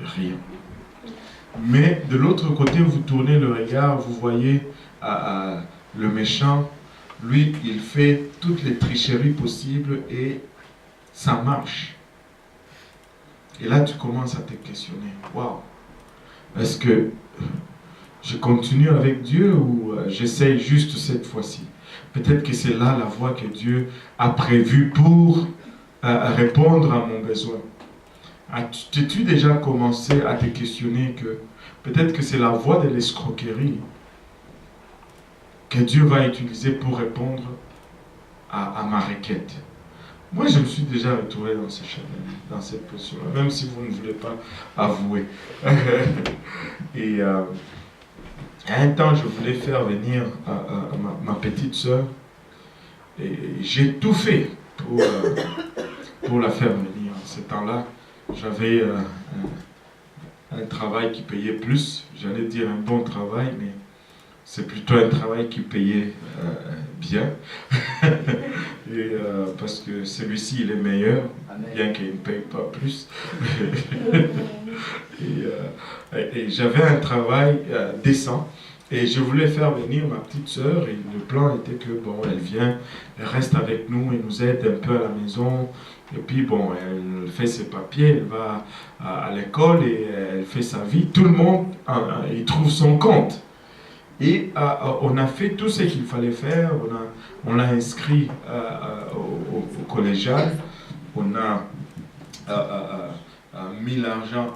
rien. Mais de l'autre côté, vous tournez le regard, vous voyez le méchant, lui, il fait toutes les tricheries possibles et ça marche. Et là, tu commences à te questionner. Waouh! Est-ce que je continue avec Dieu ou j'essaye juste cette fois-ci? Peut-être que c'est là la voie que Dieu a prévue pour répondre à mon besoin. As-tu déjà commencé à te questionner que peut-être que c'est la voie de l'escroquerie que Dieu va utiliser pour répondre à ma requête? Moi, je me suis déjà retrouvé dans ce chemin, dans cette position-là, même si vous ne voulez pas avouer. Et à un temps, je voulais faire venir ma petite sœur, et j'ai tout fait pour la faire venir. En ce temps-là, j'avais un travail qui payait plus, j'allais dire un bon travail, mais c'est plutôt un travail qui payait bien. Et, parce que celui-ci, il est meilleur, bien qu'il ne paye pas plus. Et j'avais un travail décent. Et je voulais faire venir ma petite sœur. Et le plan était que, bon, elle vient, elle reste avec nous, elle nous aide un peu à la maison. Et puis, bon, elle fait ses papiers, elle va à l'école et elle fait sa vie. Tout le monde, il trouve son compte. Et on a fait tout ce qu'il fallait faire. On l'a inscrit au collégial. On a mis l'argent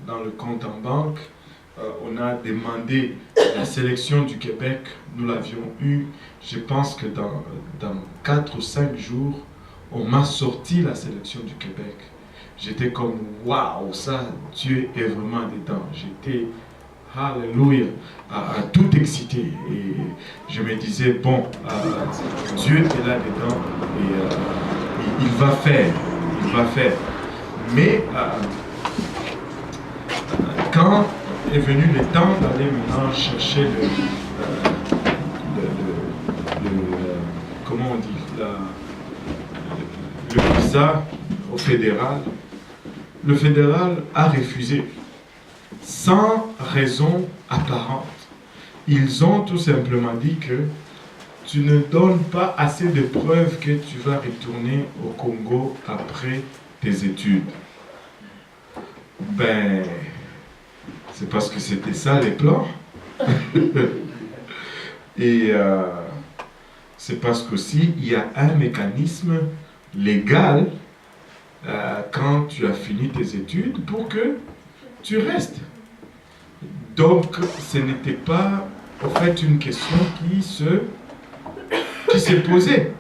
dans le compte en banque. On a demandé la sélection du Québec. Nous l'avions eu. Je pense que dans 4 ou 5 jours, on m'a sorti la sélection du Québec. J'étais comme, waouh, ça, Dieu est vraiment dedans. J'étais, alléluia, tout excité. Et je me disais, bon, Dieu est là dedans et il va faire. Il va faire. Mais quand est venu le temps d'aller maintenant chercher comment on dit, le visa au fédéral, le fédéral a refusé sans raison apparente. Ils ont tout simplement dit que tu ne donnes pas assez de preuves que tu vas retourner au Congo après tes études. Ben, c'est parce que c'était ça les plans. Et c'est parce qu'aussi il y a un mécanisme légal quand tu as fini tes études pour que tu restes. Donc ce n'était pas en fait une question qui s'est posée.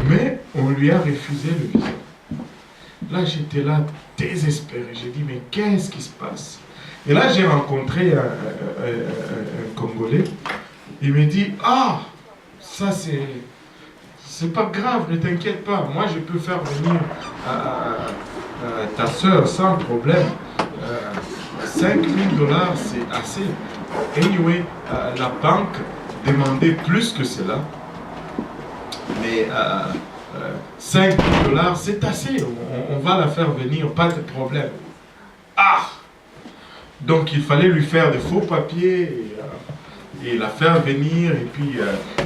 Mais on lui a refusé le visa. Là j'étais là désespéré. J'ai dit mais qu'est-ce qui se passe? Et là j'ai rencontré un Congolais. Il me dit ah ça c'est pas grave, ne t'inquiète pas. Moi, je peux faire venir ta soeur sans problème. 5 000 $, c'est assez. Anyway, la banque demandait plus que cela. Mais 5 000 $, c'est assez. On va la faire venir, pas de problème. Ah! Donc, il fallait lui faire de faux papiers et la faire venir, et puis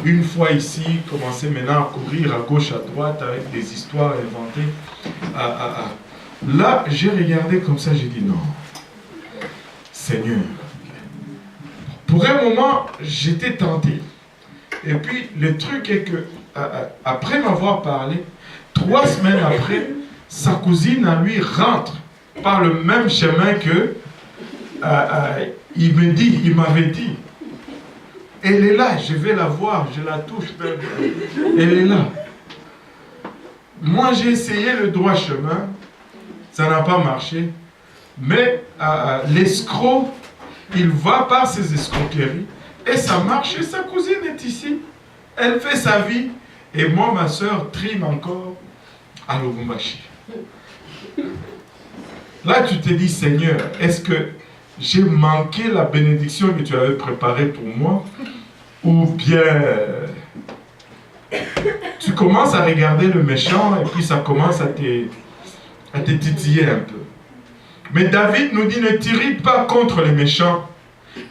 une fois ici, commencer maintenant à courir à gauche, à droite avec des histoires inventées. Là, j'ai regardé comme ça, j'ai dit non, Seigneur. Pour un moment, j'étais tenté. Et puis, le truc est que, après m'avoir parlé, 3 semaines après, sa cousine à lui rentre par le même chemin que il m'avait dit. Elle est là, je vais la voir, je la touche. Elle est là. Moi, j'ai essayé le droit chemin, ça n'a pas marché. Mais l'escroc, il va par ses escroqueries et ça marche. Et sa cousine est ici. Elle fait sa vie. Et moi, ma soeur, trime encore à Lubumbashi. Là, tu te dis, Seigneur, est-ce que j'ai manqué la bénédiction que tu avais préparée pour moi? Ou bien tu commences à regarder le méchant et puis ça commence à te titiller un peu. Mais David nous dit, ne t'irrite pas contre les méchants,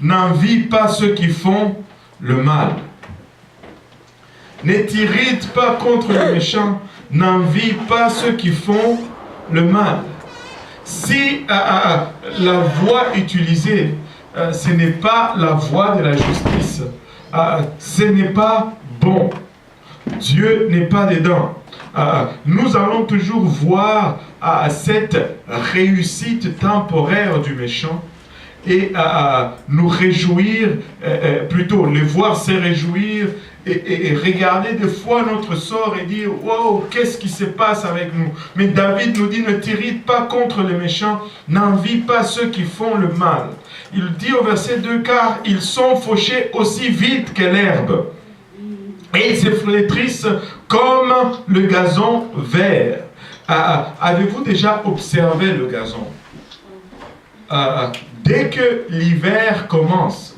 n'envie pas ceux qui font le mal. Ne t'irrite pas contre les méchants, n'envie pas ceux qui font le mal. Si la voie utilisée, ce n'est pas la voie de la justice, ce n'est pas bon. Dieu n'est pas dedans. Nous allons toujours voir cette réussite temporaire du méchant et nous réjouir, plutôt les voir se réjouir et regarder des fois notre sort et dire « Wow, qu'est-ce qui se passe avec nous ?» Mais David nous dit « Ne t'irrite pas contre les méchants, n'envie pas ceux qui font le mal. » Il dit au verset 2 « Car ils sont fauchés aussi vite que l'herbe. Et ils se flétrissent comme le gazon vert. » Avez-vous déjà observé le gazon? Dès que l'hiver commence,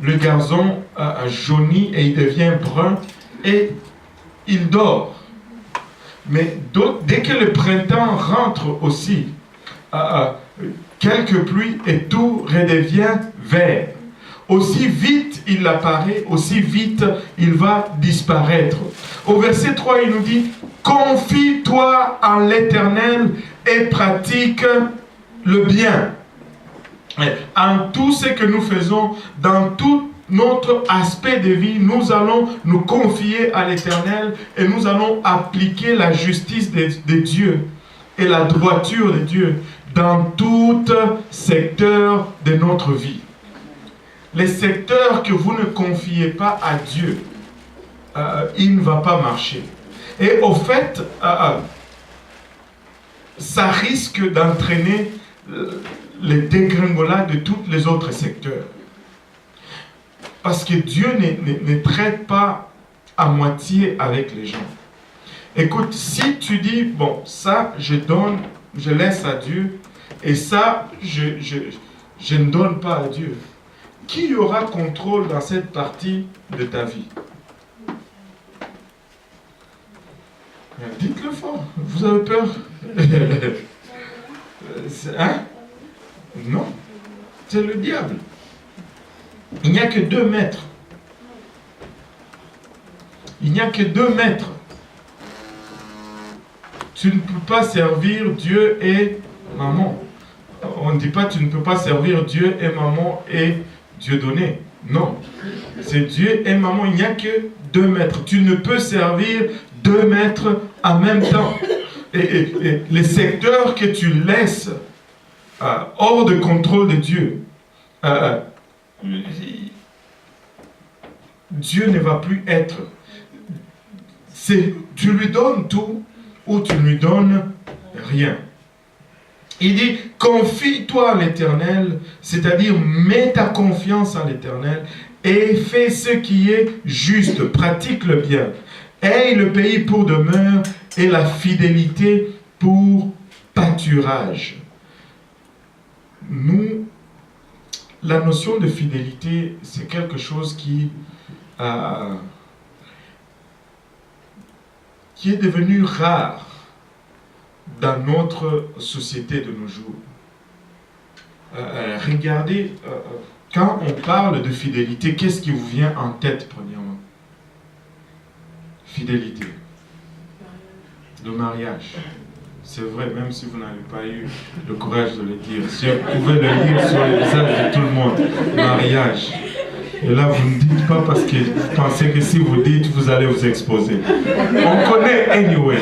le gazon jaunit et il devient brun et il dort. Mais dès que le printemps rentre aussi, quelques pluies et tout redevient vert. Aussi vite il apparaît, aussi vite il va disparaître. Au verset 3, il nous dit « Confie-toi en l'Éternel et pratique le bien. » En tout ce que nous faisons, dans tout notre aspect de vie, nous allons nous confier à l'Éternel et nous allons appliquer la justice de Dieu et la droiture de Dieu dans tout secteur de notre vie. Les secteurs que vous ne confiez pas à Dieu, il ne va pas marcher. Et au fait, ça risque d'entraîner les dégringolades de tous les autres secteurs. Parce que Dieu ne traite pas à moitié avec les gens. Écoute, si tu dis, bon, ça, je donne, je laisse à Dieu, et ça, je ne donne pas à Dieu, qui aura contrôle dans cette partie de ta vie? Dites-le fort, vous avez peur? Hein? Non, c'est le diable. Il n'y a que 2 maîtres. Il n'y a que 2 maîtres. Tu ne peux pas servir Dieu et maman. On ne dit pas tu ne peux pas servir Dieu et maman et Dieu donné. Non. C'est Dieu et maman. Il n'y a que 2 maîtres. Tu ne peux servir 2 maîtres en même temps. Et les secteurs que tu laisses hors de contrôle de Dieu, Dieu ne va plus être. Tu lui donnes tout ou tu ne lui donnes rien. Il dit, confie-toi à l'Éternel, c'est-à-dire mets ta confiance en l'Éternel et fais ce qui est juste, pratique le bien. Aie le pays pour demeure et la fidélité pour pâturage. Nous, la notion de fidélité, c'est quelque chose qui est devenu rare dans notre société de nos jours. Regardez, quand on parle de fidélité, qu'est-ce qui vous vient en tête premièrement? Fidélité. Le mariage. C'est vrai, même si vous n'avez pas eu le courage de le dire. Si vous pouvez le lire sur les visages de tout le monde. Mariage. Et là, vous ne dites pas parce que vous pensez que si vous dites, vous allez vous exposer. On connaît anyway.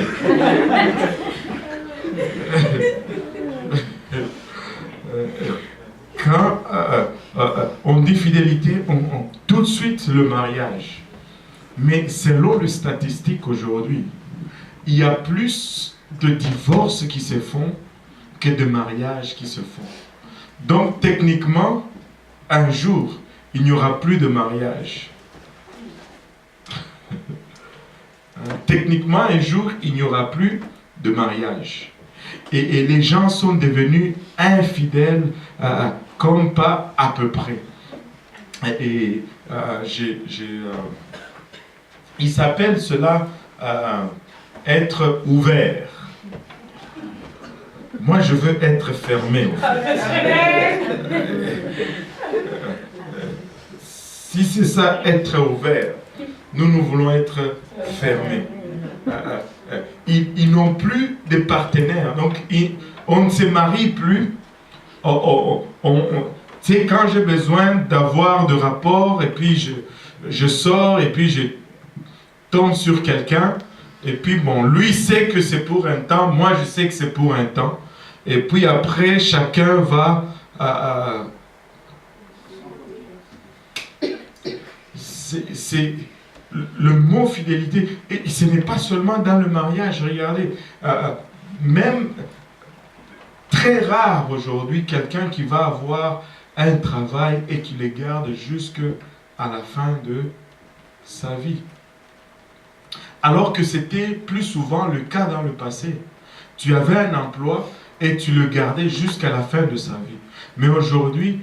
Quand on dit fidélité, tout de suite le mariage. Mais selon les statistiques aujourd'hui, il y a plus de divorces qui se font que de mariages qui se font. Donc techniquement, un jour, il n'y aura plus de mariage. Techniquement, un jour, il n'y aura plus de mariage. Et les gens sont devenus infidèles comme pas à peu près. Et il s'appelle cela être ouvert. Moi, je veux être fermé. Si c'est ça, être ouvert, nous voulons être fermés. Ils n'ont plus de partenaires, donc on ne se marie plus. Tu sais, quand j'ai besoin d'avoir de rapports, et puis je sors, et puis je tombe sur quelqu'un, et puis bon, lui sait que c'est pour un temps, moi je sais que c'est pour un temps, et puis après, chacun va... c'est le mot fidélité, et ce n'est pas seulement dans le mariage, regardez, même très rare aujourd'hui, quelqu'un qui va avoir un travail et qui le garde jusqu'à la fin de sa vie. Alors que c'était plus souvent le cas dans le passé. Tu avais un emploi et tu le gardais jusqu'à la fin de sa vie. Mais aujourd'hui,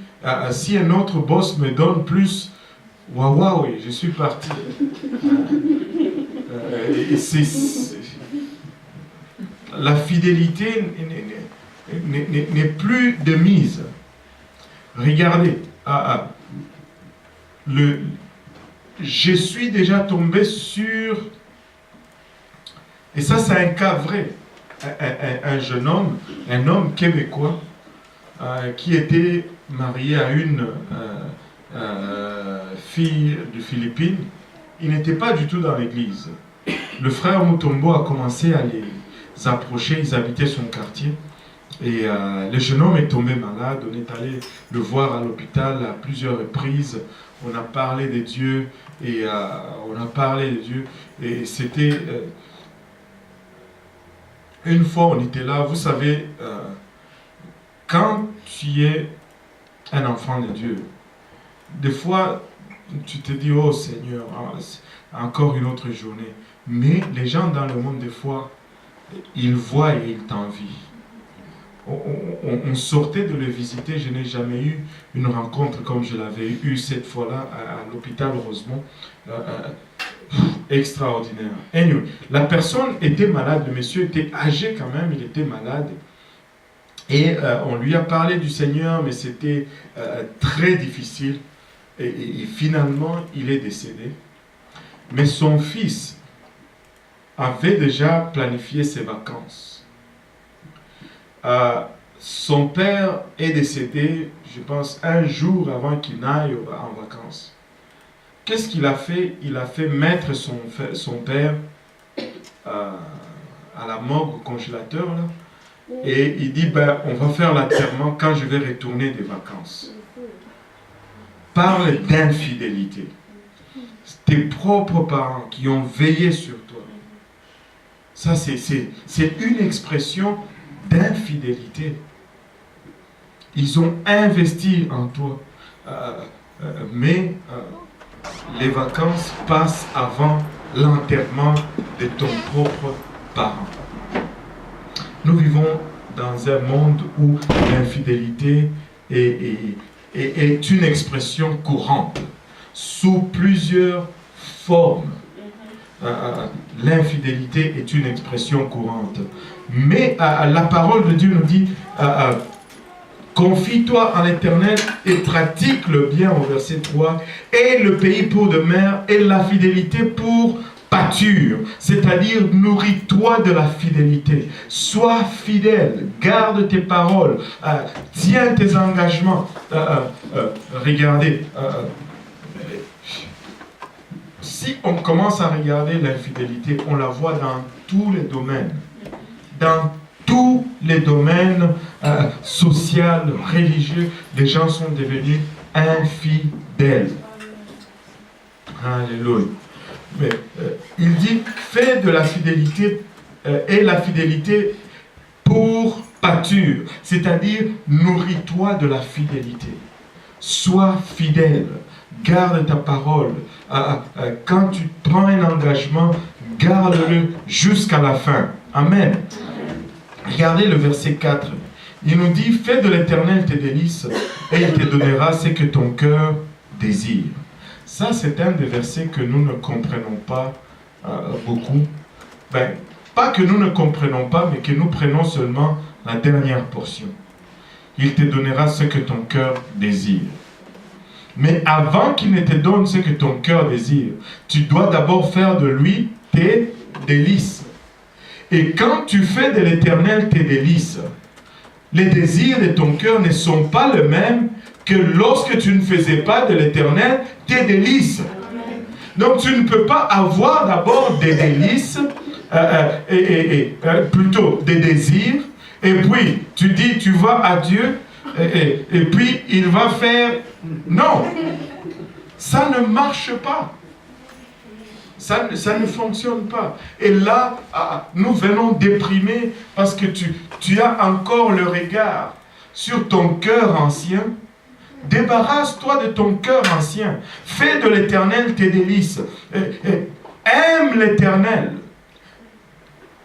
si un autre boss me donne plus, waouh, je suis parti. La fidélité n'est plus de mise. Regardez, je suis déjà tombé sur, et ça c'est un cas vrai, un jeune homme, un homme québécois qui était marié à une fille de Philippines. Il n'était pas du tout dans l'église. Le frère Mutombo a commencé à les approcher, ils habitaient son quartier. Et le jeune homme est tombé malade, on est allé le voir à l'hôpital à plusieurs reprises, on a parlé de Dieu, et et c'était... une fois on était là, vous savez, quand tu es un enfant de Dieu, des fois tu te dis, oh Seigneur, encore une autre journée, mais les gens dans le monde des fois, ils voient et ils t'envient. On sortait de le visiter, je n'ai jamais eu une rencontre comme je l'avais eu cette fois-là à l'hôpital Rosemont. Extraordinaire. Anyway, la personne était malade, le monsieur était âgé quand même, il était malade. Et on lui a parlé du Seigneur, mais c'était très difficile. Et finalement, il est décédé. Mais son fils avait déjà planifié ses vacances. Son père est décédé, je pense, un jour avant qu'il n'aille en vacances. Qu'est-ce qu'il a fait? Il a fait mettre son père à la morgue, au congélateur, là, et il dit, ben, on va faire l'enterrement quand je vais retourner des vacances. Parle d'infidélité. Tes propres parents qui ont veillé sur toi. Ça, c'est une expression d'infidélité. Ils ont investi en toi. Mais les vacances passent avant l'enterrement de ton propre parent. Nous vivons dans un monde où l'infidélité est une expression courante, sous plusieurs formes. L'infidélité est une expression courante. Mais la parole de Dieu nous dit, confie-toi en l'Éternel et pratique le bien, au verset 3, et le pays pour demeure et la fidélité pour pâture. C'est-à-dire, nourris-toi de la fidélité. Sois fidèle, garde tes paroles, tiens tes engagements. Regardez, si on commence à regarder l'infidélité, on la voit dans tous les domaines. Dans tous les domaines sociaux, religieux, les gens sont devenus infidèles. Alléluia. Mais il dit, fais de la fidélité et la fidélité pour pâture. C'est-à-dire, nourris-toi de la fidélité. Sois fidèle. Garde ta parole. Quand tu prends un engagement, garde-le jusqu'à la fin. Amen. Regardez le verset 4. Il nous dit, fais de l'Éternel tes délices et il te donnera ce que ton cœur désire. Ça, c'est un des versets que nous ne comprenons pas beaucoup. Ben, pas que nous ne comprenons pas, mais que nous prenons seulement la dernière portion. Il te donnera ce que ton cœur désire. Mais avant qu'il ne te donne ce que ton cœur désire, tu dois d'abord faire de lui tes délices. Et quand tu fais de l'Éternel tes délices, les désirs de ton cœur ne sont pas les mêmes que lorsque tu ne faisais pas de l'Éternel tes délices. Donc tu ne peux pas avoir d'abord des délices, plutôt des désirs, et puis tu dis tu vas à Dieu, et puis il va faire... Non, ça ne marche pas. Ça ne fonctionne pas. Et là, nous venons déprimer parce que tu as encore le regard sur ton cœur ancien. Débarrasse-toi de ton cœur ancien. Fais de l'Éternel tes délices. Aime l'Éternel.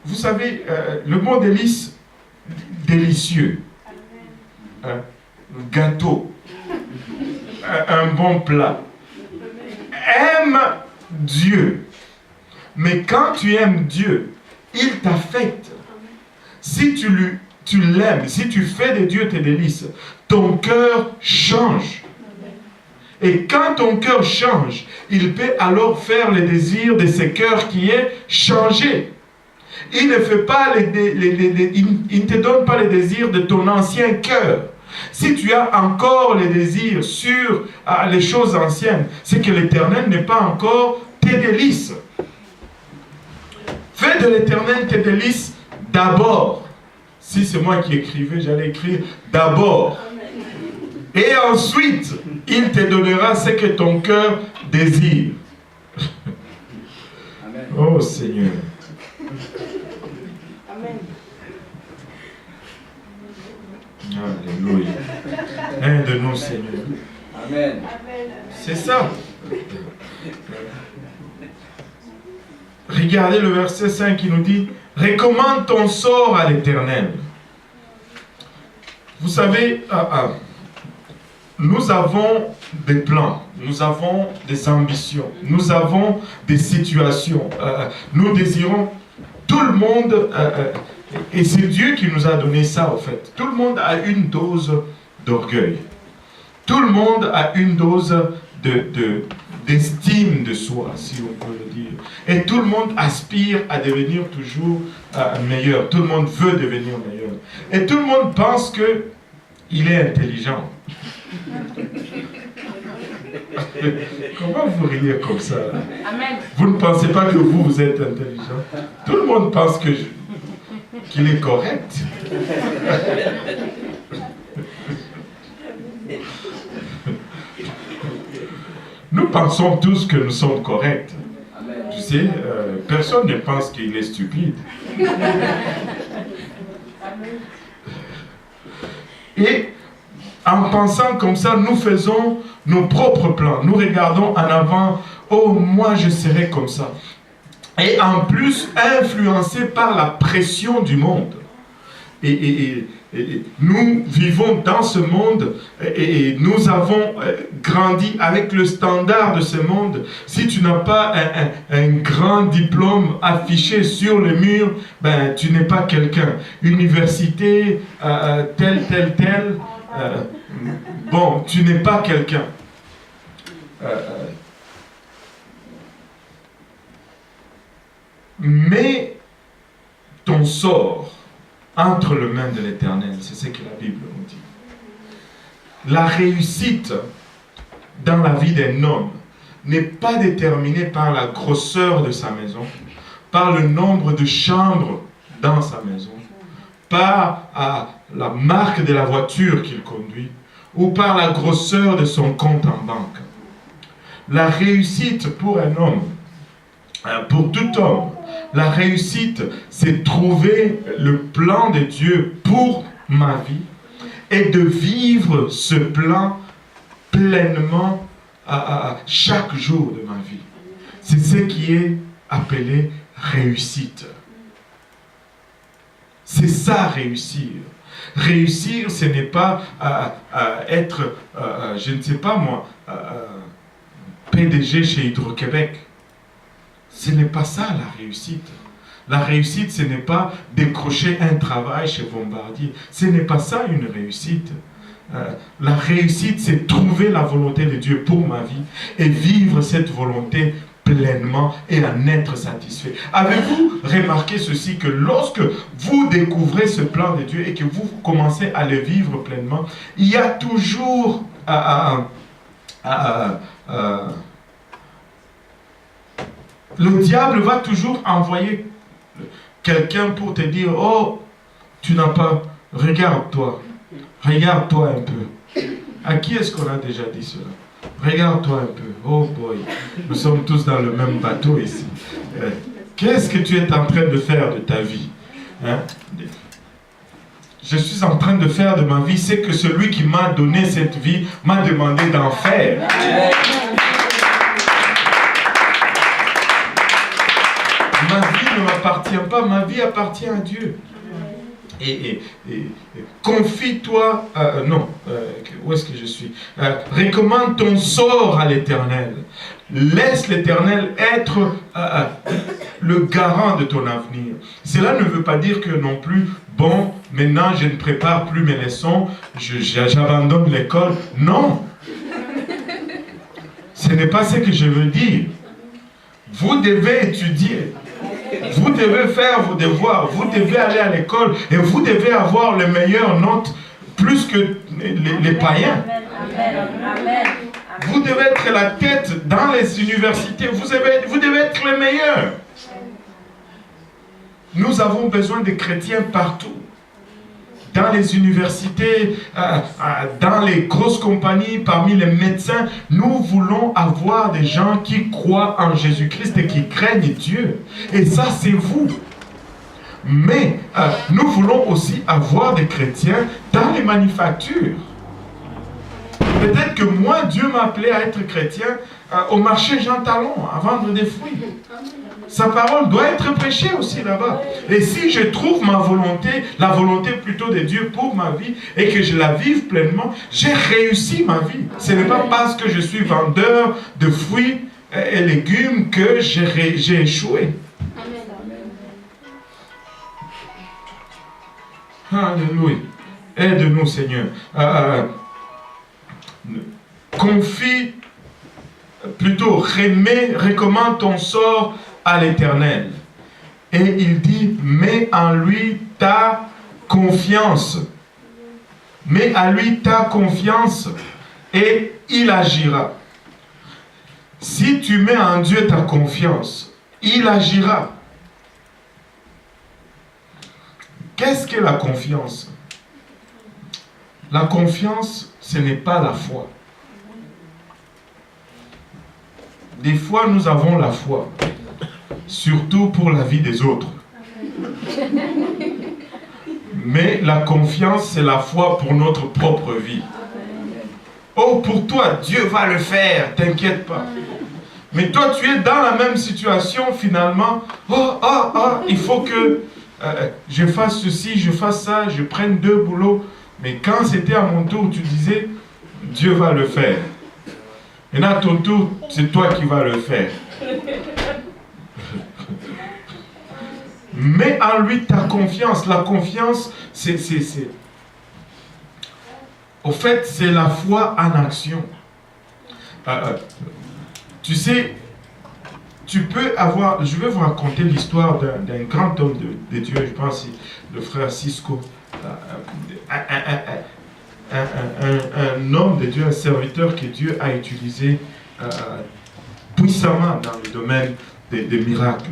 Vous savez, le mot délice, délicieux. Gâteau. Un bon plat. Aime Dieu. Mais quand tu aimes Dieu, il t'affecte. Si tu l'aimes, si tu fais de Dieu tes délices, ton cœur change. Et quand ton cœur change, il peut alors faire le désir de ce cœur qui est changé. Il ne fait pas il ne te donne pas les désirs de ton ancien cœur. Si tu as encore les désirs sur les choses anciennes, c'est que l'Éternel n'est pas encore tes délices. Fais de l'Éternel tes délices d'abord. Si c'est moi qui écrivais, j'allais écrire d'abord. Et ensuite, il te donnera ce que ton cœur désire. Amen. Oh Seigneur. Amen. Alléluia. Aide-nous, Seigneur. Amen. C'est ça. Regardez le verset 5 qui nous dit « Recommande ton sort à l'Éternel. » Vous savez, nous avons des plans, nous avons des ambitions, nous avons des situations. Nous désirons, tout le monde... et c'est Dieu qui nous a donné ça, en fait. Tout le monde a une dose d'orgueil. Tout le monde a une dose d'estime de soi, si on peut le dire. Et tout le monde aspire à devenir toujours meilleur. Tout le monde veut devenir meilleur. Et tout le monde pense qu'il est intelligent. Comment vous riez comme ça là? Amen. Vous ne pensez pas que vous êtes intelligent? Tout le monde pense qu'il est correct. Nous pensons tous que nous sommes corrects. Tu sais, personne ne pense qu'il est stupide. Et en pensant comme ça, nous faisons nos propres plans. Nous regardons en avant, oh, moi je serai comme ça. Et en plus, influencés par la pression du monde. Et nous vivons dans ce monde et nous avons grandi avec le standard de ce monde. Si tu n'as pas un grand diplôme affiché sur le mur, ben, tu n'es pas quelqu'un. Université, tel, bon, tu n'es pas quelqu'un. Mais ton sort entre les mains de l'Éternel, c'est ce que la Bible nous dit. La réussite dans la vie d'un homme n'est pas déterminée par la grosseur de sa maison, par le nombre de chambres dans sa maison, par la marque de la voiture qu'il conduit, ou par la grosseur de son compte en banque. La réussite pour un homme, pour tout homme, la réussite, c'est trouver le plan de Dieu pour ma vie et de vivre ce plan pleinement chaque jour de ma vie. C'est ce qui est appelé réussite. C'est ça, réussir. Réussir, ce n'est pas être, je ne sais pas moi, PDG chez Hydro-Québec. Ce n'est pas ça la réussite. La réussite, ce n'est pas décrocher un travail chez Bombardier. Ce n'est pas ça une réussite. La réussite, c'est trouver la volonté de Dieu pour ma vie et vivre cette volonté pleinement et en être satisfait. Avez-vous remarqué ceci, que lorsque vous découvrez ce plan de Dieu et que vous commencez à le vivre pleinement, il y a toujours le diable va toujours envoyer quelqu'un pour te dire, oh, tu n'as pas, regarde-toi un peu. À qui est-ce qu'on a déjà dit cela? Regarde-toi un peu. Oh boy, nous sommes tous dans le même bateau ici. Qu'est-ce que tu es en train de faire de ta vie? Hein? Je suis en train de faire de ma vie, c'est que celui qui m'a donné cette vie m'a demandé d'en faire. Ma vie ne m'appartient pas, ma vie appartient à Dieu. Et confie-toi, où est-ce que je suis? Recommande ton sort à l'Éternel. Laisse l'Éternel être le garant de ton avenir. Cela ne veut pas dire que non plus, bon, maintenant je ne prépare plus mes leçons, j'abandonne l'école. Non! Ce n'est pas ce que je veux dire. Vous devez étudier. Vous devez faire vos devoirs, vous devez aller à l'école et vous devez avoir les meilleures notes plus que les païens. Vous devez être la tête dans les universités, vous devez être les meilleurs. Nous avons besoin de chrétiens partout. Dans les universités, dans les grosses compagnies, parmi les médecins, nous voulons avoir des gens qui croient en Jésus-Christ et qui craignent Dieu. Et ça, c'est vous. Mais nous voulons aussi avoir des chrétiens dans les manufactures. Peut-être que moi, Dieu m'a appelé à être chrétien au marché Jean Talon, à vendre des fruits. Sa parole doit être prêchée aussi là-bas. Et si je trouve ma volonté, la volonté plutôt de Dieu pour ma vie, et que je la vive pleinement, j'ai réussi ma vie. Ce n'est pas parce que je suis vendeur de fruits et légumes que j'ai échoué. Alléluia. Aide-nous, Seigneur. Confie, plutôt recommande ton sort à l'Éternel. Et il dit, mets en lui ta confiance. Mets à lui ta confiance et il agira. Si tu mets en Dieu ta confiance, il agira. Qu'est-ce que la confiance? La confiance, ce n'est pas la foi. Des fois, nous avons la foi, surtout pour la vie des autres. Mais la confiance, c'est la foi pour notre propre vie. Oh, pour toi, Dieu va le faire, t'inquiète pas. Mais toi, tu es dans la même situation finalement. Il faut que je fasse ceci, je fasse ça, je prenne 2 boulots. Mais quand c'était à mon tour, tu disais, Dieu va le faire. Et à ton tour, c'est toi qui vas le faire. Mets en lui ta confiance. La confiance, au fait, c'est la foi en action. Tu sais, tu peux avoir... Je vais vous raconter l'histoire d'un grand homme de Dieu, je pense, le frère Cisco. Un homme de Dieu, un serviteur que Dieu a utilisé puissamment dans le domaine des miracles.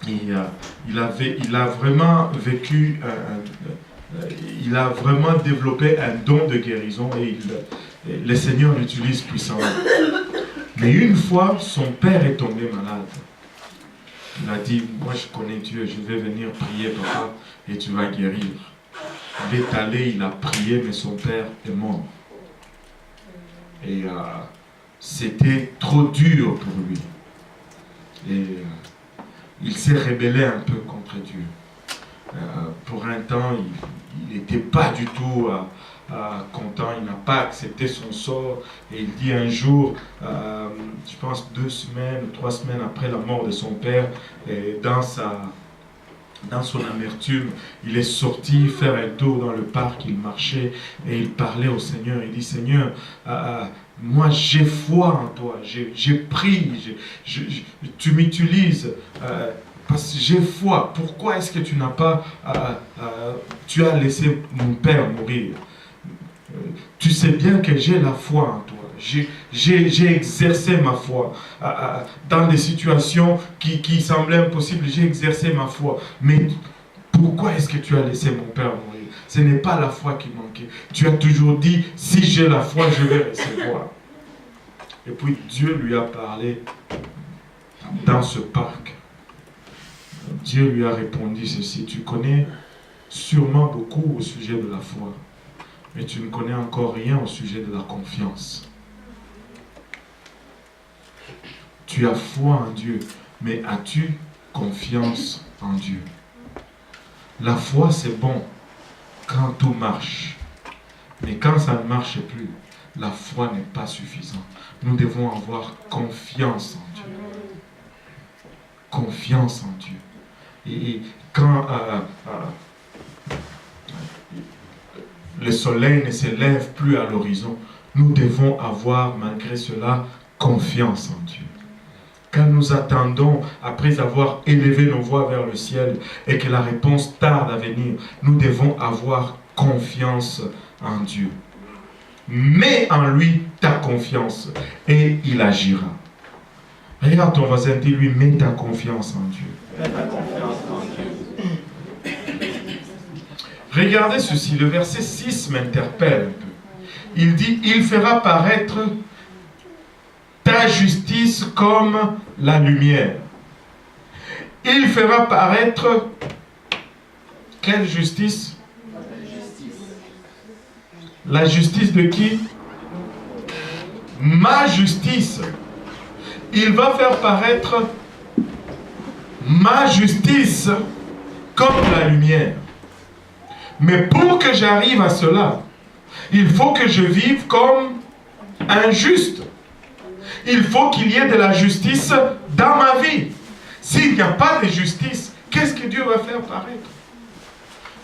Et il a vraiment vécu, il a vraiment développé un don de guérison et le Seigneur l'utilise puissamment. Mais une fois, son père est tombé malade. Il a dit, moi je connais Dieu, je vais venir prier papa et tu vas guérir. Il est allé, il a prié, mais son père est mort. Et c'était trop dur pour lui. Et il s'est rebellé un peu contre Dieu. Pour un temps, il n'était pas du tout content, il n'a pas accepté son sort. Et il dit un jour, je pense 2 semaines ou 3 semaines après la mort de son père, dans son amertume, il est sorti faire un tour dans le parc, il marchait et il parlait au Seigneur. Il dit, Seigneur, moi j'ai foi en toi, j'ai pris, tu m'utilises parce que j'ai foi. Pourquoi est-ce que tu n'as pas, tu as laissé mon père mourir? Tu sais bien que j'ai la foi en toi. J'ai exercé ma foi. Dans des situations qui semblaient impossibles, j'ai exercé ma foi. Mais pourquoi est-ce que tu as laissé mon père mourir? Ce n'est pas la foi qui manquait. Tu as toujours dit, si j'ai la foi, je vais recevoir. Et puis Dieu lui a parlé dans ce parc. Dieu lui a répondu ceci, tu connais sûrement beaucoup au sujet de la foi, mais tu ne connais encore rien au sujet de la confiance. Tu as foi en Dieu, mais as-tu confiance en Dieu? La foi, c'est bon quand tout marche. Mais quand ça ne marche plus, la foi n'est pas suffisante. Nous devons avoir confiance en Dieu. Confiance en Dieu. Et quand le soleil ne se lève plus à l'horizon, nous devons avoir, malgré cela, confiance en Dieu. Quand nous attendons, après avoir élevé nos voix vers le ciel, et que la réponse tarde à venir, nous devons avoir confiance en Dieu. Mets en lui ta confiance, et il agira. Regarde ton voisin, dis-lui, mets ta confiance en Dieu. Mets ta confiance en Dieu. Regardez ceci, le verset 6 m'interpelle un peu. Il dit, il fera paraître ta justice comme la lumière. Il fera paraître quelle justice? La justice de qui? Ma justice. Il va faire paraître ma justice comme la lumière. Mais pour que j'arrive à cela, il faut que je vive comme un juste. Il faut qu'il y ait de la justice dans ma vie. S'il n'y a pas de justice, qu'est-ce que Dieu va faire paraître?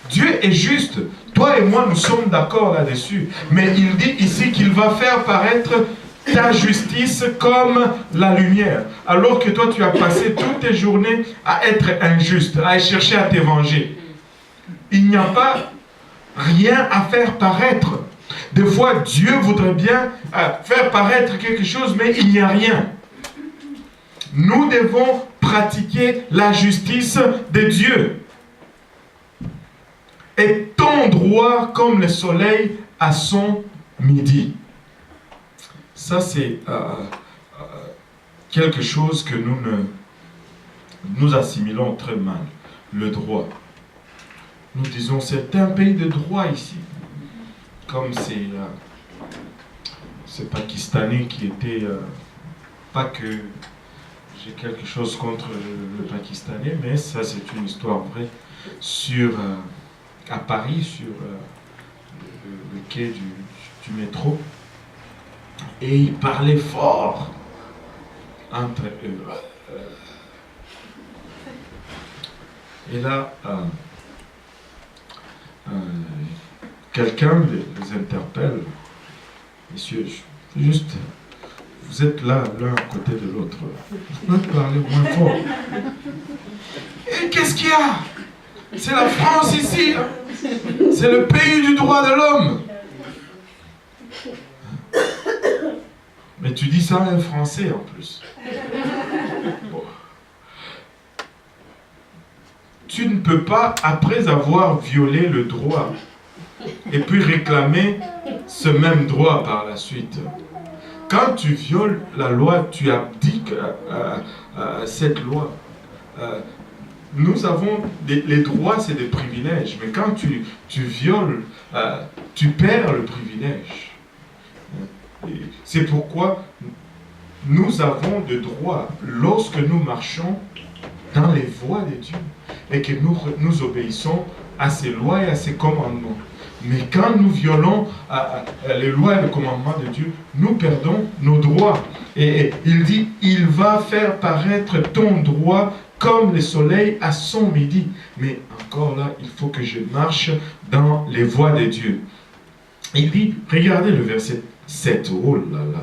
Dieu est juste. Toi et moi, nous sommes d'accord là-dessus. Mais il dit ici qu'il va faire paraître ta justice comme la lumière. Alors que toi, tu as passé toutes tes journées à être injuste, à chercher à te venger. Il n'y a pas rien à faire paraître. Des fois, Dieu voudrait bien faire paraître quelque chose, mais il n'y a rien. Nous devons pratiquer la justice de Dieu. Et ton droit comme le soleil à son midi. Ça, c'est quelque chose que nous assimilons très mal. Le droit. Nous disons, c'est un pays de droit ici. Comme ces Pakistanais qui étaient... pas que j'ai quelque chose contre le Pakistanais, mais ça, c'est une histoire vraie. À Paris, sur le quai du métro, et ils parlaient fort entre eux. Et là, quelqu'un les interpelle. Messieurs, juste, vous êtes là, l'un à côté de l'autre. Vous pouvez parler moins fort. Et qu'est-ce qu'il y a? C'est la France ici. Hein? C'est le pays du droit de l'homme. Mais tu dis ça en français en plus. Bon. Tu ne peux pas, après avoir violé le droit, et puis réclamer ce même droit par la suite. Quand tu violes la loi, tu abdiques cette loi. Nous avons les droits, c'est des privilèges, mais quand tu violes, tu perds le privilège. C'est pourquoi nous avons des droits lorsque nous marchons dans les voies de Dieu et que nous obéissons à ses lois et à ses commandements. Mais quand nous violons les lois et les commandements de Dieu, nous perdons nos droits. Et il dit, il va faire paraître ton droit comme le soleil à son midi. Mais encore là, il faut que je marche dans les voies de Dieu. Il dit, regardez le verset 7. Oh là là.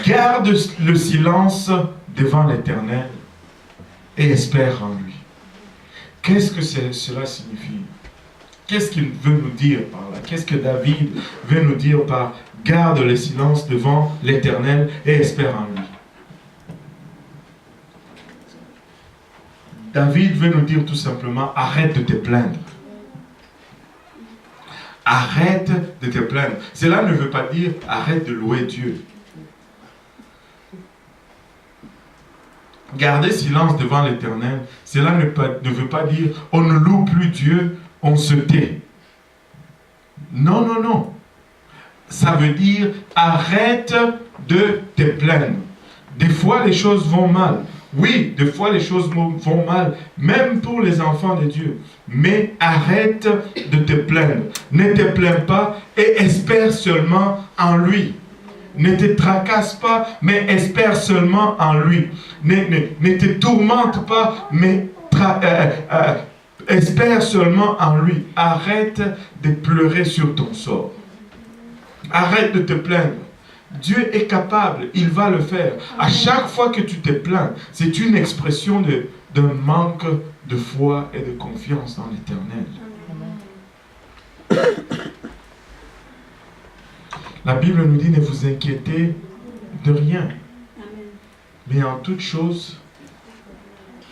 Garde le silence devant l'Éternel et espère en lui. Qu'est-ce que cela signifie? Qu'est-ce qu'il veut nous dire par là? Qu'est-ce que David veut nous dire par garde le silence devant l'Éternel et espère en lui? David veut nous dire tout simplement, arrête de te plaindre. Arrête de te plaindre. Cela ne veut pas dire arrête de louer Dieu. Garder silence devant l'Éternel, cela ne veut pas dire on ne loue plus Dieu, on se tait. Non, non, non. Ça veut dire arrête de te plaindre. Des fois les choses vont mal. Oui, des fois les choses vont mal, même pour les enfants de Dieu. Mais arrête de te plaindre. Ne te plains pas et espère seulement en lui. Ne te tracasse pas, mais espère seulement en lui. Ne te tourmente pas, mais espère seulement en lui. Arrête de pleurer sur ton sort. Arrête de te plaindre. Dieu est capable, il va le faire. À chaque fois que tu te plains, c'est une expression d'un manque de foi et de confiance dans l'Éternel. La Bible nous dit, ne vous inquiétez de rien. Mais en toute chose,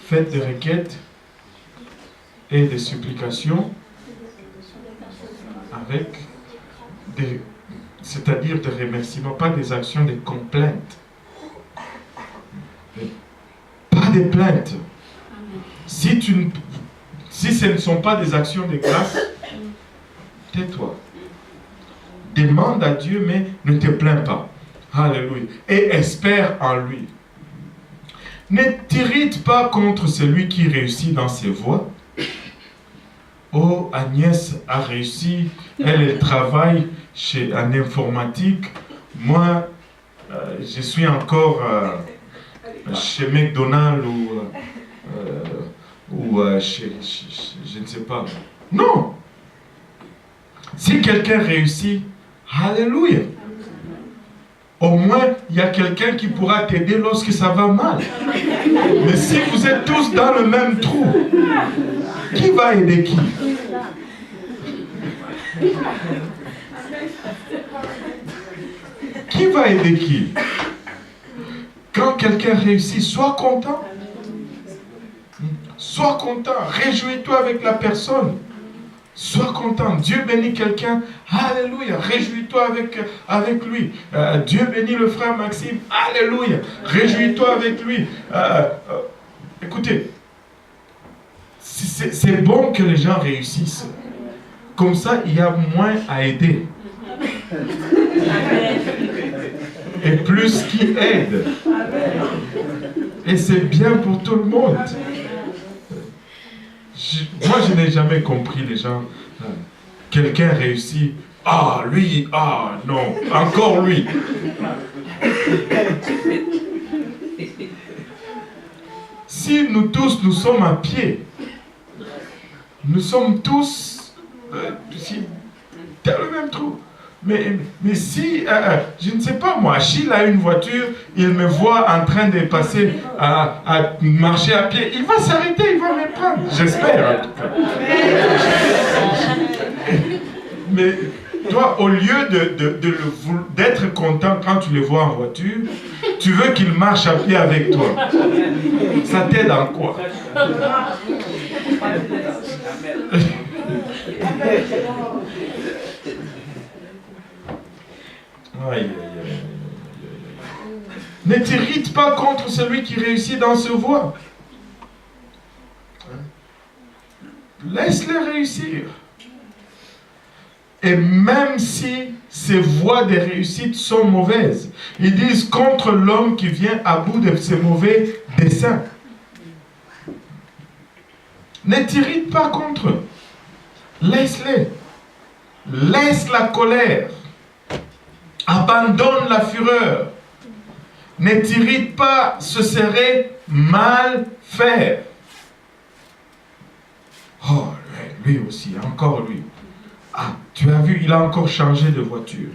faites des requêtes et des supplications avec c'est-à-dire des remerciements, pas des actions de complaintes. Pas des plaintes. Si ce ne sont pas des actions de grâce, tais-toi. Demande à Dieu, mais ne te plains pas. Alléluia. Et espère en lui. Ne t'irrite pas contre celui qui réussit dans ses voies. Oh, Agnès a réussi, elle travaille en informatique. Moi, je suis encore chez McDonald's ou chez, je ne sais pas. Non! Si quelqu'un réussit, alléluia! Au moins, il y a quelqu'un qui pourra t'aider lorsque ça va mal. Mais si vous êtes tous dans le même trou, qui va aider qui? Qui va aider qui? Quand quelqu'un réussit, sois content. Sois content. Réjouis-toi avec la personne. Sois content. Dieu bénit quelqu'un. Alléluia. Réjouis-toi avec lui. Dieu bénit le frère Maxime. Alléluia. Réjouis-toi avec lui. Écoutez, c'est bon que les gens réussissent. Comme ça, il y a moins à aider. Et plus qui aide. Et c'est bien pour tout le monde. Moi, je n'ai jamais compris les gens. Quelqu'un réussit. Ah, lui, ah, non, encore lui. Si nous tous, nous sommes à pied, nous sommes tous dans le même trou. Mais si, je ne sais pas moi, Achille a une voiture, il me voit en train de passer à marcher à pied, il va s'arrêter, il va me prendre. J'espère en tout cas. Mais toi, au lieu d'être content quand tu le vois en voiture, tu veux qu'il marche à pied avec toi. Ça t'aide en quoi? Ne t'irrite pas contre celui qui réussit dans ses voies. Laisse-le réussir. Et même si ces voies de réussite sont mauvaises, ils disent contre l'homme qui vient à bout de ses mauvais desseins. Ne t'irrite pas contre eux. Laisse-les. Laisse la colère. Abandonne la fureur. Ne t'irrite pas, ce serait mal faire. Oh, lui aussi, encore lui. Ah, tu as vu, il a encore changé de voiture.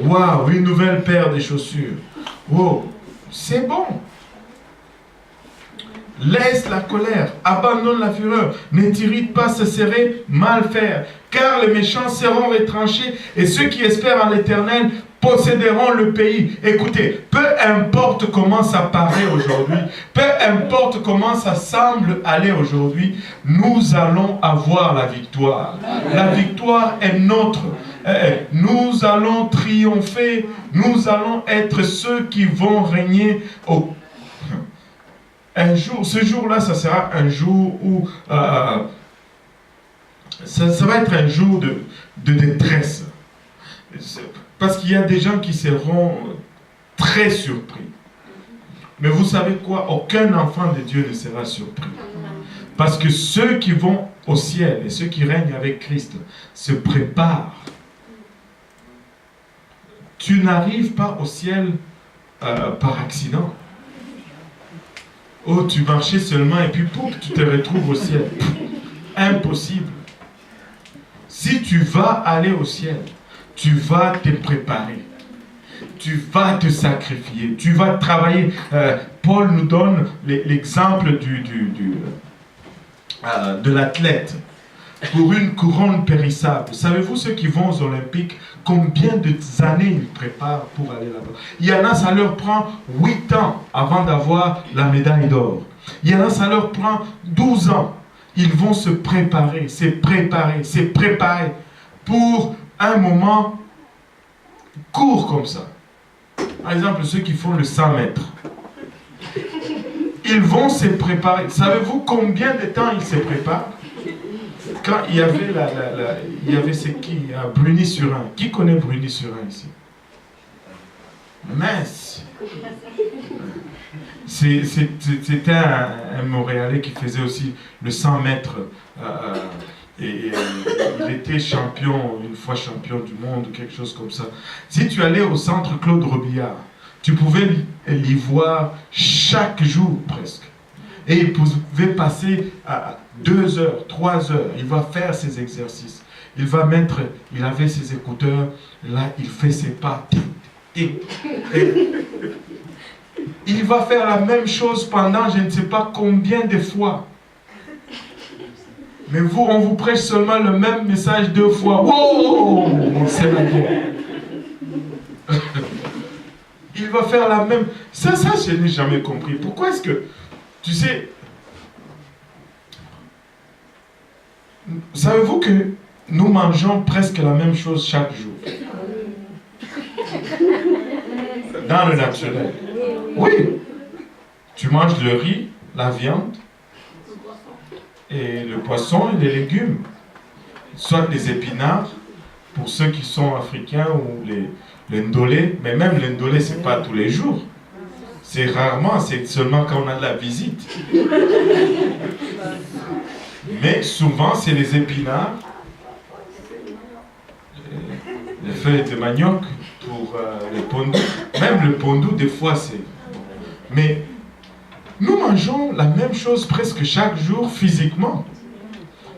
Waouh, une nouvelle paire de chaussures. Oh, c'est bon. Laisse la colère, abandonne la fureur, ne t'irrite pas, ce serait mal faire. Car les méchants seront retranchés et ceux qui espèrent en l'Éternel posséderont le pays. Écoutez, peu importe comment ça paraît aujourd'hui, peu importe comment ça semble aller aujourd'hui, nous allons avoir la victoire. La victoire est nôtre. Nous allons triompher, nous allons être ceux qui vont régner au un jour, ce jour-là, ça sera un jour où ça va être un jour de détresse. Parce qu'il y a des gens qui seront très surpris. Mais vous savez quoi? Aucun enfant de Dieu ne sera surpris. Parce que ceux qui vont au ciel et ceux qui règnent avec Christ se préparent. Tu n'arrives pas au ciel par accident. Oh, tu marchais seulement et puis pouf, tu te retrouves au ciel. Impossible. Si tu vas aller au ciel, tu vas te préparer. Tu vas te sacrifier. Tu vas travailler. Paul nous donne l'exemple de l'athlète pour une couronne périssable. Savez-vous ceux qui vont aux Olympiques, combien d'années ils préparent pour aller là-bas? Il y en a, ça leur prend 8 ans avant d'avoir la médaille d'or. Il y en a, ça leur prend 12 ans. Ils vont se préparer pour un moment court comme ça. Par exemple, ceux qui font le 100 mètres. Ils vont se préparer. Savez-vous combien de temps ils se préparent? Quand il y avait il y avait c'est qui? Bruni-sur-Ain. Qui connaît Bruni-sur-Ain ici? Mince. C'était un Montréalais qui faisait aussi le 100 mètres. Il était champion, une fois champion du monde, quelque chose comme ça. Si tu allais au centre Claude Robillard, tu pouvais l'y voir chaque jour presque. Et il pouvait passer à 2 heures, 3 heures. Il va faire ses exercices. Il avait ses écouteurs. Là, il fait ses pas. Et il va faire la même chose pendant je ne sais pas combien de fois. Mais vous, on vous prêche seulement le même message 2 fois. Wow! C'est la guerre. Il va faire la même... Ça, je n'ai jamais compris. Pourquoi est-ce que... Tu sais... Savez-vous que nous mangeons presque la même chose chaque jour? Dans le naturel. Oui. Tu manges le riz, la viande, et le poisson et les légumes. Soit les épinards, pour ceux qui sont africains, ou les ndolé. Mais même les ndolé, ce n'est pas tous les jours. C'est rarement, c'est seulement quand on a de la visite. Mais souvent, c'est les épinards, les feuilles de manioc pour les pondous. Même le pondou, des fois, c'est... Mais nous mangeons la même chose presque chaque jour physiquement.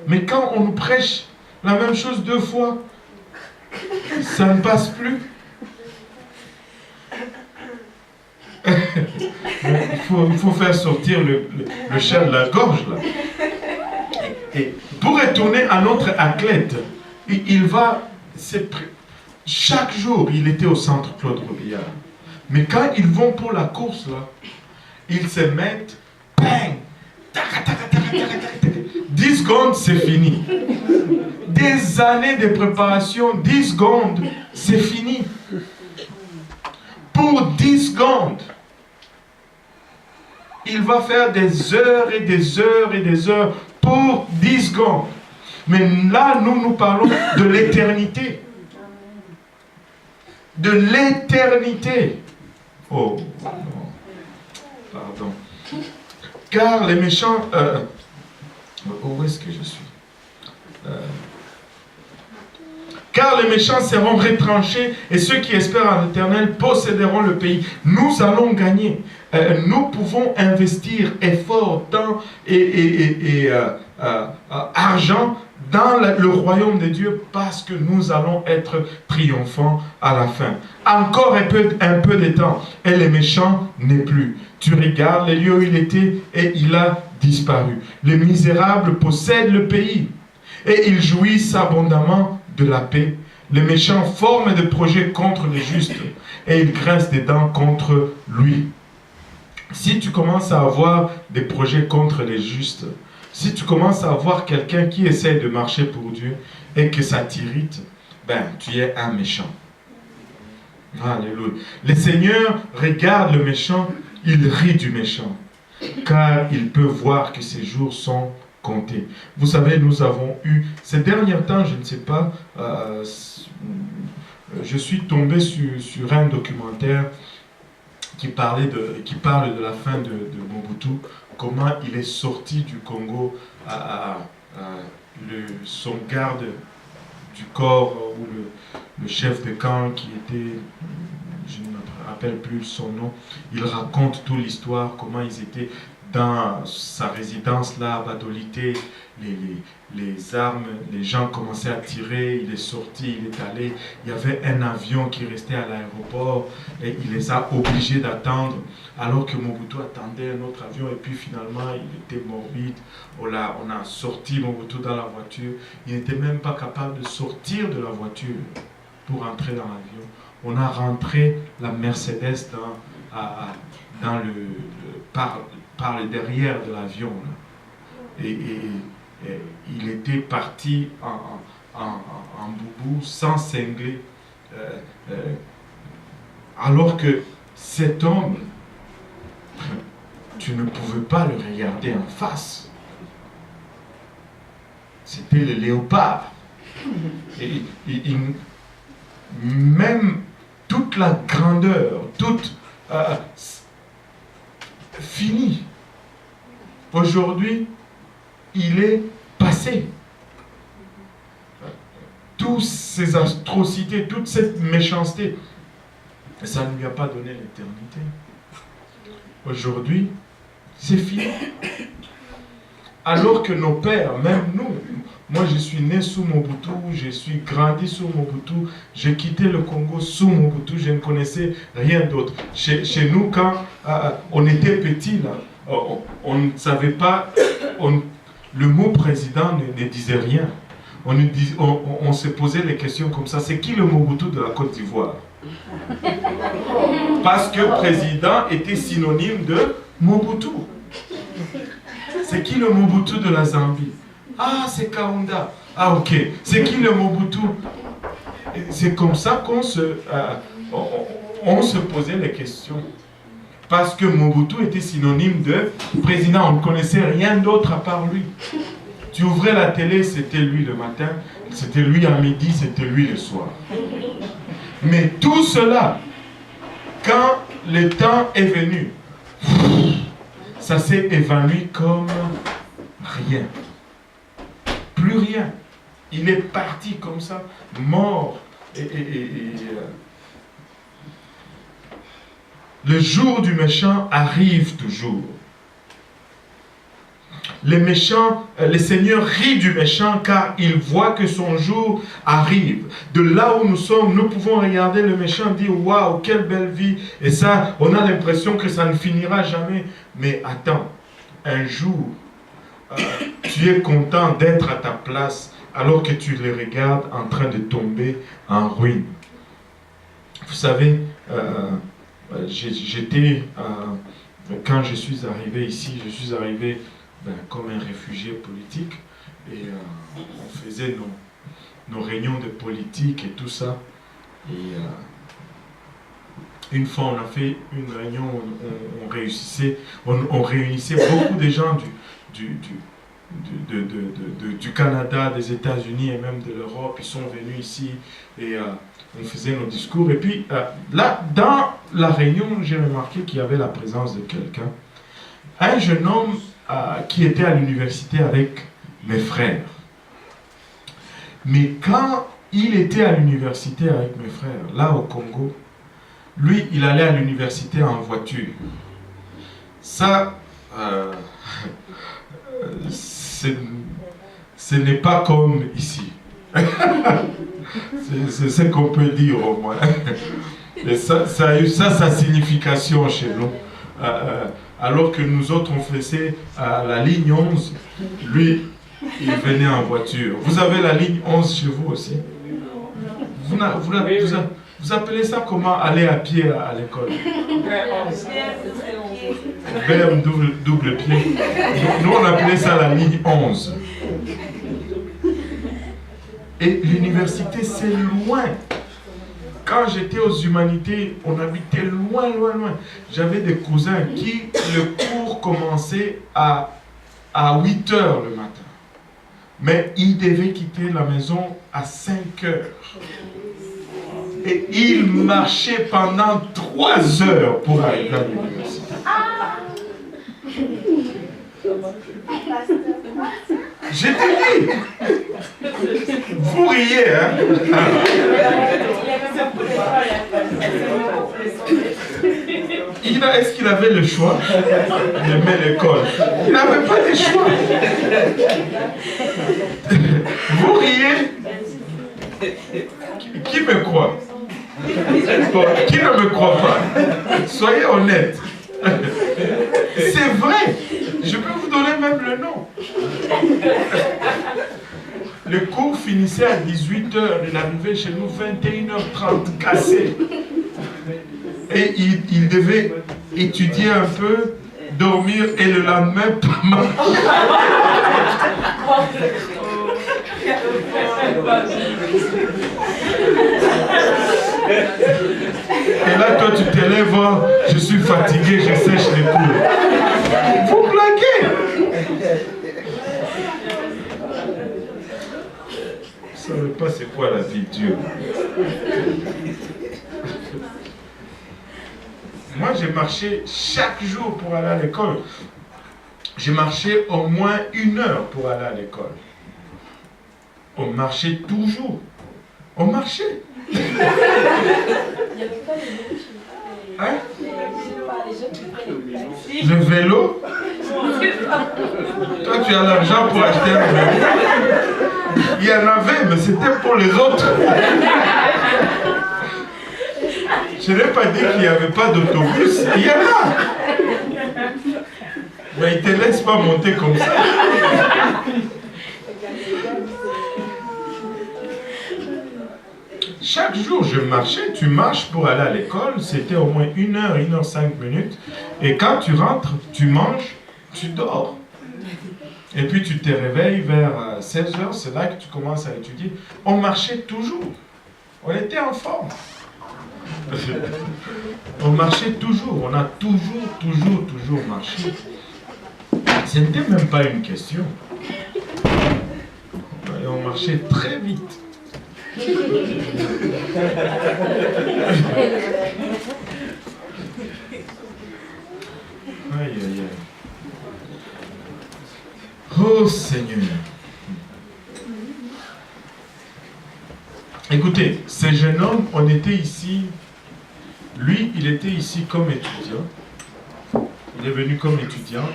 Mais quand on nous prêche la même chose 2 fois, ça ne passe plus. Il faut faire sortir le chat de la gorge, là. Et pour retourner à notre athlète, il va... Chaque jour, il était au centre Claude Robillard. Mais quand ils vont pour la course, là, ils se mettent... Bang! 10 secondes, c'est fini. Des années de préparation, 10 secondes, c'est fini. Pour 10 secondes, il va faire des heures et des heures et des heures pour 10 secondes. Mais là, nous parlons de l'éternité. De l'éternité. Oh, non. Pardon. Car les méchants... où est-ce que je suis Car les méchants seront retranchés et ceux qui espèrent en l'Éternel posséderont le pays. Nous allons gagner. Nous pouvons investir effort, temps et argent dans le royaume de Dieu parce que nous allons être triomphants à la fin. Encore un peu de temps et les méchants n'est plus. Tu regardes les lieux où il était et il a disparu. Les misérables possèdent le pays et ils jouissent abondamment de la paix. Les méchants forment des projets contre les justes et ils grincent des dents contre lui. Si tu commences à avoir des projets contre les justes, si tu commences à avoir quelqu'un qui essaie de marcher pour Dieu et que ça t'irrite, ben tu es un méchant. Alléluia. Le Seigneur regarde le méchant, il rit du méchant, car il peut voir que ses jours sont comptés. Vous savez, nous avons eu, ces derniers temps, je ne sais pas, je suis tombé sur un documentaire qui parle de la fin de Mobutu, comment il est sorti du Congo son garde du corps ou le chef de camp qui était, je ne me rappelle plus son nom, il raconte toute l'histoire, comment ils étaient dans sa résidence là, à Badolité, les armes, les gens commençaient à tirer, il est sorti, il est allé, il y avait un avion qui restait à l'aéroport et il les a obligés d'attendre alors que Mobutu attendait un autre avion et puis finalement il était morbide, on a sorti Mobutu dans la voiture, il n'était même pas capable de sortir de la voiture pour entrer dans l'avion, on a rentré la Mercedes par le derrière de l'avion et il était parti en boubou, sans cingler, alors que cet homme, tu ne pouvais pas le regarder en face. C'était le léopard. Et même toute la grandeur, toute finie. Aujourd'hui, il est passé. Toutes ces atrocités, toute cette méchanceté, ça ne lui a pas donné l'éternité. Aujourd'hui, c'est fini. Alors que nos pères, même nous, moi je suis né sous Mobutu, je suis grandi sous Mobutu, j'ai quitté le Congo sous Mobutu, je ne connaissais rien d'autre. Chez nous, quand on était petit, là, on ne savait pas, le mot président ne disait rien. On se posait les questions comme ça. C'est qui le Mobutu de la Côte d'Ivoire? Parce que président était synonyme de Mobutu. C'est qui le Mobutu de la Zambie? Ah, c'est Kaunda. Ah, ok. C'est qui le Mobutu? C'est comme ça qu'on on se posait les questions. Parce que Mobutu était synonyme de président. On ne connaissait rien d'autre à part lui. Tu ouvrais la télé, c'était lui le matin, c'était lui à midi, c'était lui le soir. Mais tout cela, quand le temps est venu, ça s'est évanoui comme rien. Plus rien. Il est parti comme ça, mort. Le jour du méchant arrive toujours. Les méchants, le Seigneur rit du méchant car il voit que son jour arrive. De là où nous sommes, nous pouvons regarder le méchant et dire waouh, quelle belle vie. Et ça, on a l'impression que ça ne finira jamais. Mais attends, un jour, tu es content d'être à ta place alors que tu les regardes en train de tomber en ruine. Vous savez, quand je suis arrivé ici, je suis arrivé comme un réfugié politique et on faisait nos réunions de politique et tout ça. Et une fois on a fait une réunion, on réunissait beaucoup de gens du Canada, des États-Unis et même de l'Europe. Ils sont venus ici et on faisait nos discours. Et puis là, dans la réunion, j'ai remarqué qu'il y avait la présence de quelqu'un, un jeune homme qui était à l'université avec mes frères. Mais quand il était à l'université avec mes frères, là au Congo. Lui, il allait à l'université en voiture. Ça, ce n'est pas comme ici. C'est ce qu'on peut dire au moins. Et ça a eu sa signification chez nous. Alors que nous autres, on faisait la ligne 11, lui, il venait en voiture. Vous avez la ligne 11 chez vous aussi? Vous appelez ça comment, aller à pied à l'école? BM double pied. Nous, on appelait ça la ligne 11. Et l'université, c'est loin. Quand j'étais aux humanités, on habitait loin. J'avais des cousins qui, le cours commençait à 8 heures le matin. Mais ils devaient quitter la maison à 5 heures. Et ils marchaient pendant 3 heures pour arriver à l'université. J'ai dit, vous riez, hein? Est-ce qu'il avait le choix? Il aimait l'école. Il n'avait pas le choix. Vous riez? Qui me croit? Qui ne me croit pas? Soyez honnête. C'est vrai. Je peux vous donner même le nom. Le cours finissait à 18 h. Il arrivait chez nous 21 h 30, cassé. Et il devait étudier un peu, dormir et le lendemain pas mal. Et là, toi, tu t'élèves, je suis fatigué, je sèche les cours. Vous blaguez. Vous ne savez pas c'est quoi la vie de Dieu. Moi, j'ai marché chaque jour pour aller à l'école. J'ai marché au moins 1 heure pour aller à l'école. On marchait toujours. On marchait. Hein? Le vélo? Toi, tu as l'argent pour acheter un vélo. Il y en avait, mais c'était pour les autres. Je n'ai pas dit qu'il n'y avait pas d'autobus. Il y en a. Mais ils ne te laissent pas monter comme ça. Chaque jour, je marchais. Tu marches pour aller à l'école. C'était au moins 1 heure, 1 heure 5 minutes. Et quand tu rentres, tu manges, tu dors. Et puis tu te réveilles vers 16 h. C'est là que tu commences à étudier. On marchait toujours. On était en forme. On marchait toujours. On a toujours marché. Ce n'était même pas une question. Et on marchait très vite. Aïe, aïe, aïe. Oh Seigneur. Écoutez, ce jeune homme, on était ici. Lui, il était ici comme étudiant. Il est venu comme étudiant.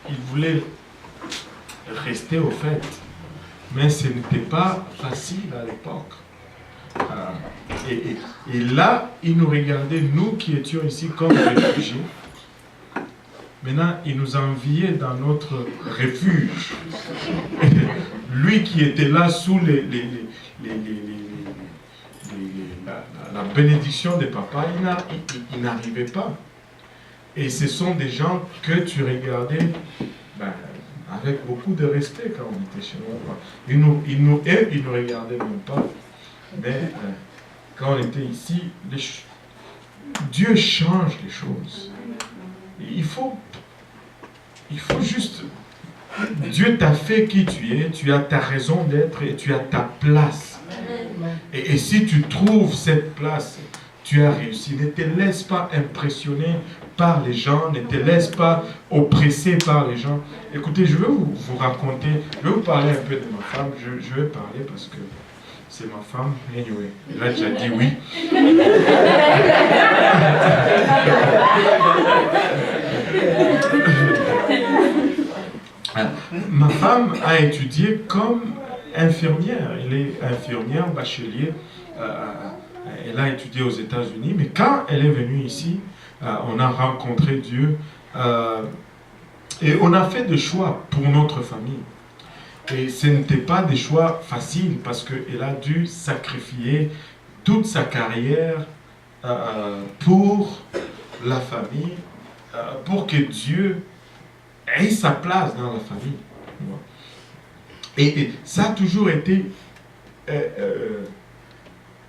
Il voulait rester au fait. Mais ce n'était pas facile à l'époque. Et là, il nous regardait, nous qui étions ici comme réfugiés. Maintenant, il nous enviait dans notre refuge. Lui qui était là sous la bénédiction de papa, il n'arrivait pas. Et ce sont des gens que tu regardais avec beaucoup de respect quand on était chez nous. Ils nous regardaient même pas. Mais quand on était ici, Dieu change les choses. Il faut juste... Dieu t'a fait qui tu es, tu as ta raison d'être et tu as ta place. Et si tu trouves cette place, tu as réussi. Ne te laisse pas impressionner par les gens, ne te laisse pas oppresser par les gens. Écoutez, je vais vous raconter, je vais vous parler un peu de ma femme, je vais parler parce que c'est ma femme, anyway. Elle a déjà dit oui. Ma femme a étudié comme infirmière. Elle est infirmière, bachelier. Elle a étudié aux États-Unis. Mais quand elle est venue ici, on a rencontré Dieu. Et on a fait des choix pour notre famille. Et ce n'était pas des choix faciles parce qu'elle a dû sacrifier toute sa carrière pour la famille, pour que Dieu ait sa place dans la famille. Et ça a toujours été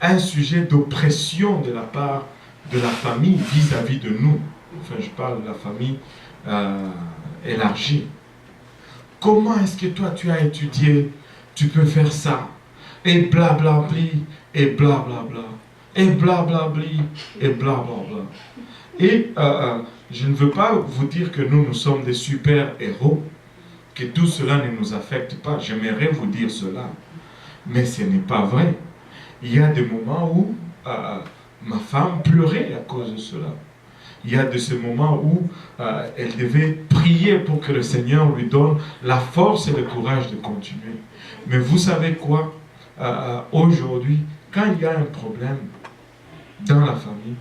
un sujet d'oppression de la part de la famille vis-à-vis de nous. Enfin, je parle de la famille élargie. Comment est-ce que toi tu as étudié, tu peux faire ça, et blablabli, et blablabla, et blablabli, et blablabla. Et je ne veux pas vous dire que nous sommes des super-héros, que tout cela ne nous affecte pas. J'aimerais vous dire cela, mais ce n'est pas vrai. Il y a des moments où ma femme pleurait à cause de cela. Il y a de ces moments où elle devait prier pour que le Seigneur lui donne la force et le courage de continuer. Mais vous savez quoi? Aujourd'hui, quand il y a un problème dans la famille,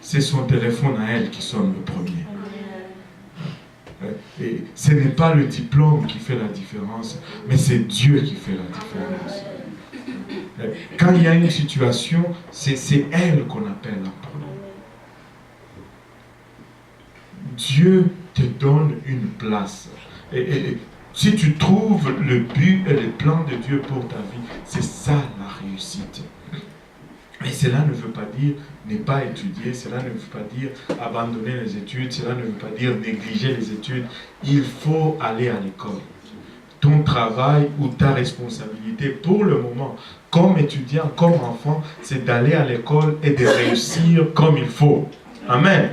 c'est son téléphone à elle qui sonne le premier. Et ce n'est pas le diplôme qui fait la différence, mais c'est Dieu qui fait la différence. Quand il y a une situation, c'est elle qu'on appelle un problème. Dieu te donne une place. Et si tu trouves le but et le plan de Dieu pour ta vie, c'est ça la réussite. Et cela ne veut pas dire ne pas étudier, cela ne veut pas dire abandonner les études, cela ne veut pas dire négliger les études. Il faut aller à l'école. Ton travail ou ta responsabilité pour le moment, comme étudiant, comme enfant, c'est d'aller à l'école et de réussir comme il faut. Amen.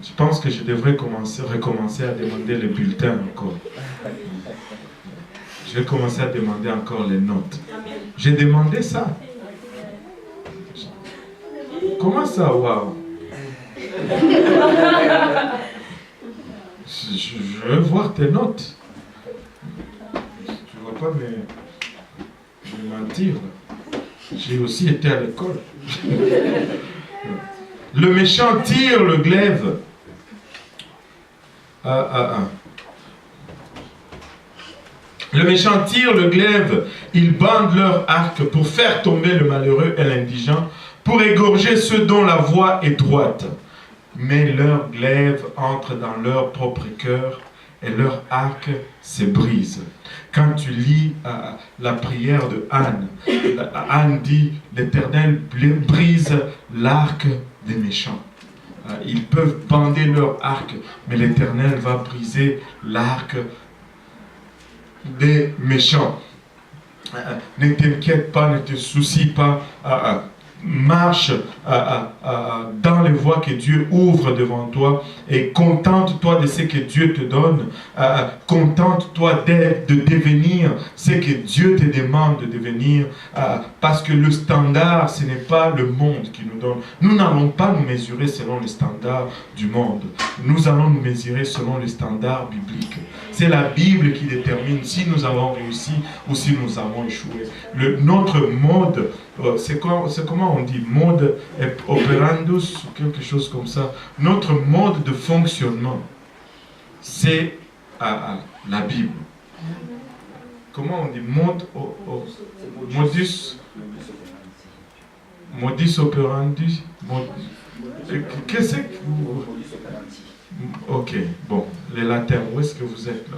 Je pense que je devrais recommencer à demander les bulletins encore. Je vais commencer à demander encore les notes. J'ai demandé ça. Comment ça, waouh? Je veux voir tes notes. Tu ne vas pas me mentir. J'ai aussi été à l'école. Le méchant tire le glaive. Le méchant tire le glaive, ils bandent leur arc pour faire tomber le malheureux et l'indigent, pour égorger ceux dont la voie est droite. Mais leur glaive entre dans leur propre cœur et leur arc se brise. Quand tu lis la prière de Anne, Anne dit, l'Éternel brise l'arc des méchants. Ils peuvent bander leur arc, mais l'Éternel va briser l'arc des méchants. Ne t'inquiète pas, ne te soucie pas. Marche dans les voies que Dieu ouvre devant toi et contente-toi de ce que Dieu te donne. Contente-toi de devenir ce que Dieu te demande de devenir, parce que le standard, ce n'est pas le monde qui nous donne. Nous n'allons pas nous mesurer selon les standards du monde. Nous allons nous mesurer selon les standards bibliques. C'est la Bible qui détermine si nous avons réussi ou si nous avons échoué. Notre mode, c'est comment on dit, mode operandus, quelque chose comme ça. Notre mode de fonctionnement, c'est la Bible. Comment on dit, modus operandi. Qu'est-ce que vous... Ok, bon, les latins, où est-ce que vous êtes là?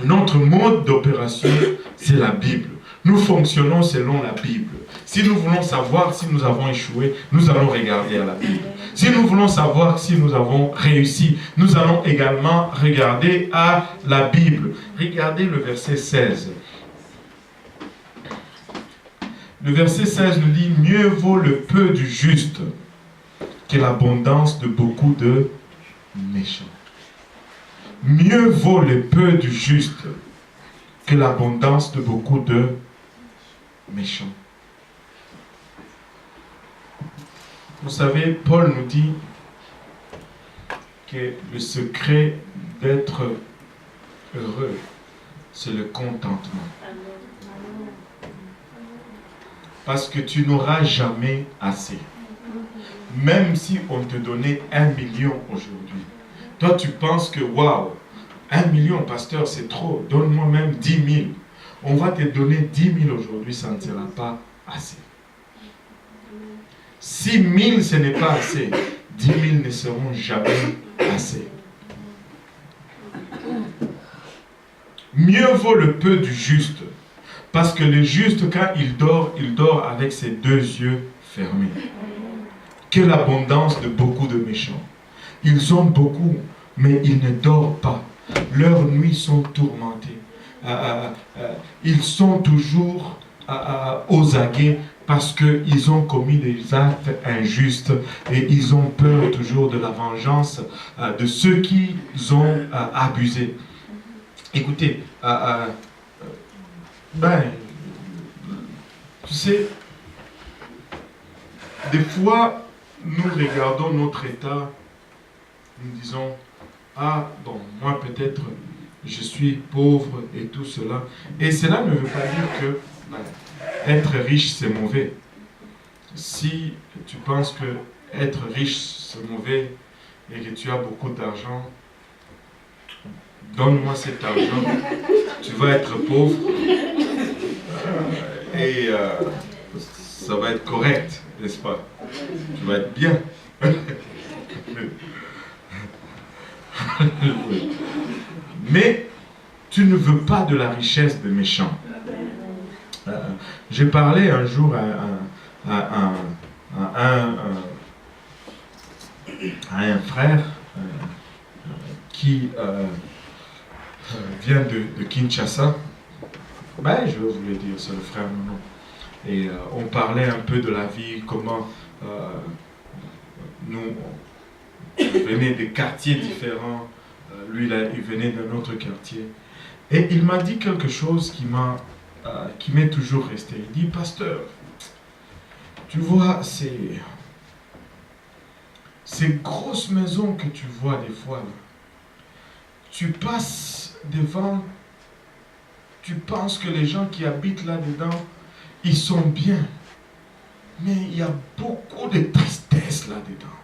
Notre mode d'opération, c'est la Bible. Nous fonctionnons selon la Bible. Si nous voulons savoir si nous avons échoué, nous allons regarder à la Bible. Si nous voulons savoir si nous avons réussi, nous allons également regarder à la Bible. Regardez le verset 16. Le verset 16 nous dit « Mieux vaut le peu du juste que l'abondance de beaucoup de méchants. » Mieux vaut le peu du juste que l'abondance de beaucoup de méchants. Vous savez, Paul nous dit que le secret d'être heureux, c'est le contentement. Parce que tu n'auras jamais assez. Même si on te donnait 1 million aujourd'hui, toi tu penses que waouh, 1 million, pasteur, c'est trop, donne-moi même 10 000. On va te donner 10 000 aujourd'hui, ça ne sera pas assez. 6 000, ce n'est pas assez. 10 000 ne seront jamais assez. Mieux vaut le peu du juste. Parce que le juste, quand il dort avec ses 2 yeux fermés. Que l'abondance de beaucoup de méchants. Ils ont beaucoup, mais ils ne dorment pas. Leurs nuits sont tourmentées. Ils sont toujours aux aguets parce qu'ils ont commis des actes injustes et ils ont peur toujours de la vengeance de ceux qui ont abusé. Écoutez, tu sais, des fois, nous regardons notre état, nous disons, ah bon, moi peut-être je suis pauvre et tout cela. Et cela ne veut pas dire que être riche c'est mauvais. Si tu penses que être riche c'est mauvais et que tu as beaucoup d'argent, donne-moi cet argent, tu vas être pauvre et ça va être correct, n'est-ce pas? Tu vas être bien. Mais tu ne veux pas de la richesse des méchants. J'ai parlé un jour à un frère qui vient de Kinshasa. Ben, je vais vous le dire, c'est le frère Nono. Et on parlait un peu de la vie, comment nous venait des quartiers différents. Lui, il venait d'un autre quartier. Et il m'a dit quelque chose qui m'est toujours resté. Il dit, pasteur, tu vois, ces grosses maisons que tu vois des fois, là, tu passes devant, tu penses que les gens qui habitent là-dedans, ils sont bien. Mais il y a beaucoup de tristesse là-dedans.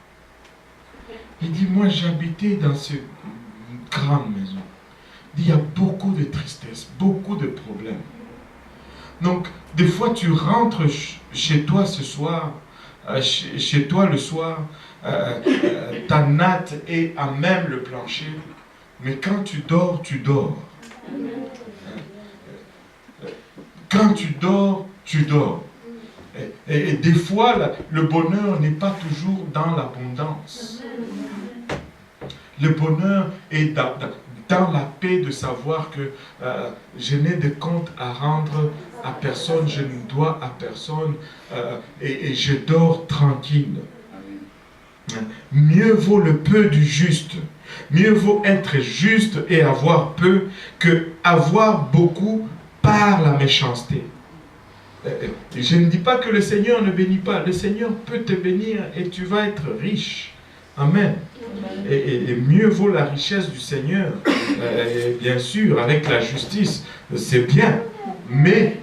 Il dit, moi j'habitais dans cette grande maison. Il y a beaucoup de tristesse, beaucoup de problèmes. Donc, des fois tu rentres chez toi ce soir, chez toi le soir, ta natte est à même le plancher, mais quand tu dors, tu dors. Quand tu dors, tu dors. Et des fois, le bonheur n'est pas toujours dans l'abondance. Le bonheur est dans la paix de savoir que je n'ai de compte à rendre à personne, je ne dois à personne, et je dors tranquille. Mieux vaut le peu du juste. Mieux vaut être juste et avoir peu que avoir beaucoup par la méchanceté. Je ne dis pas que le Seigneur ne bénit pas. Le Seigneur peut te bénir et tu vas être riche. Amen. Et mieux vaut la richesse du Seigneur. Bien sûr, avec la justice, c'est bien. Mais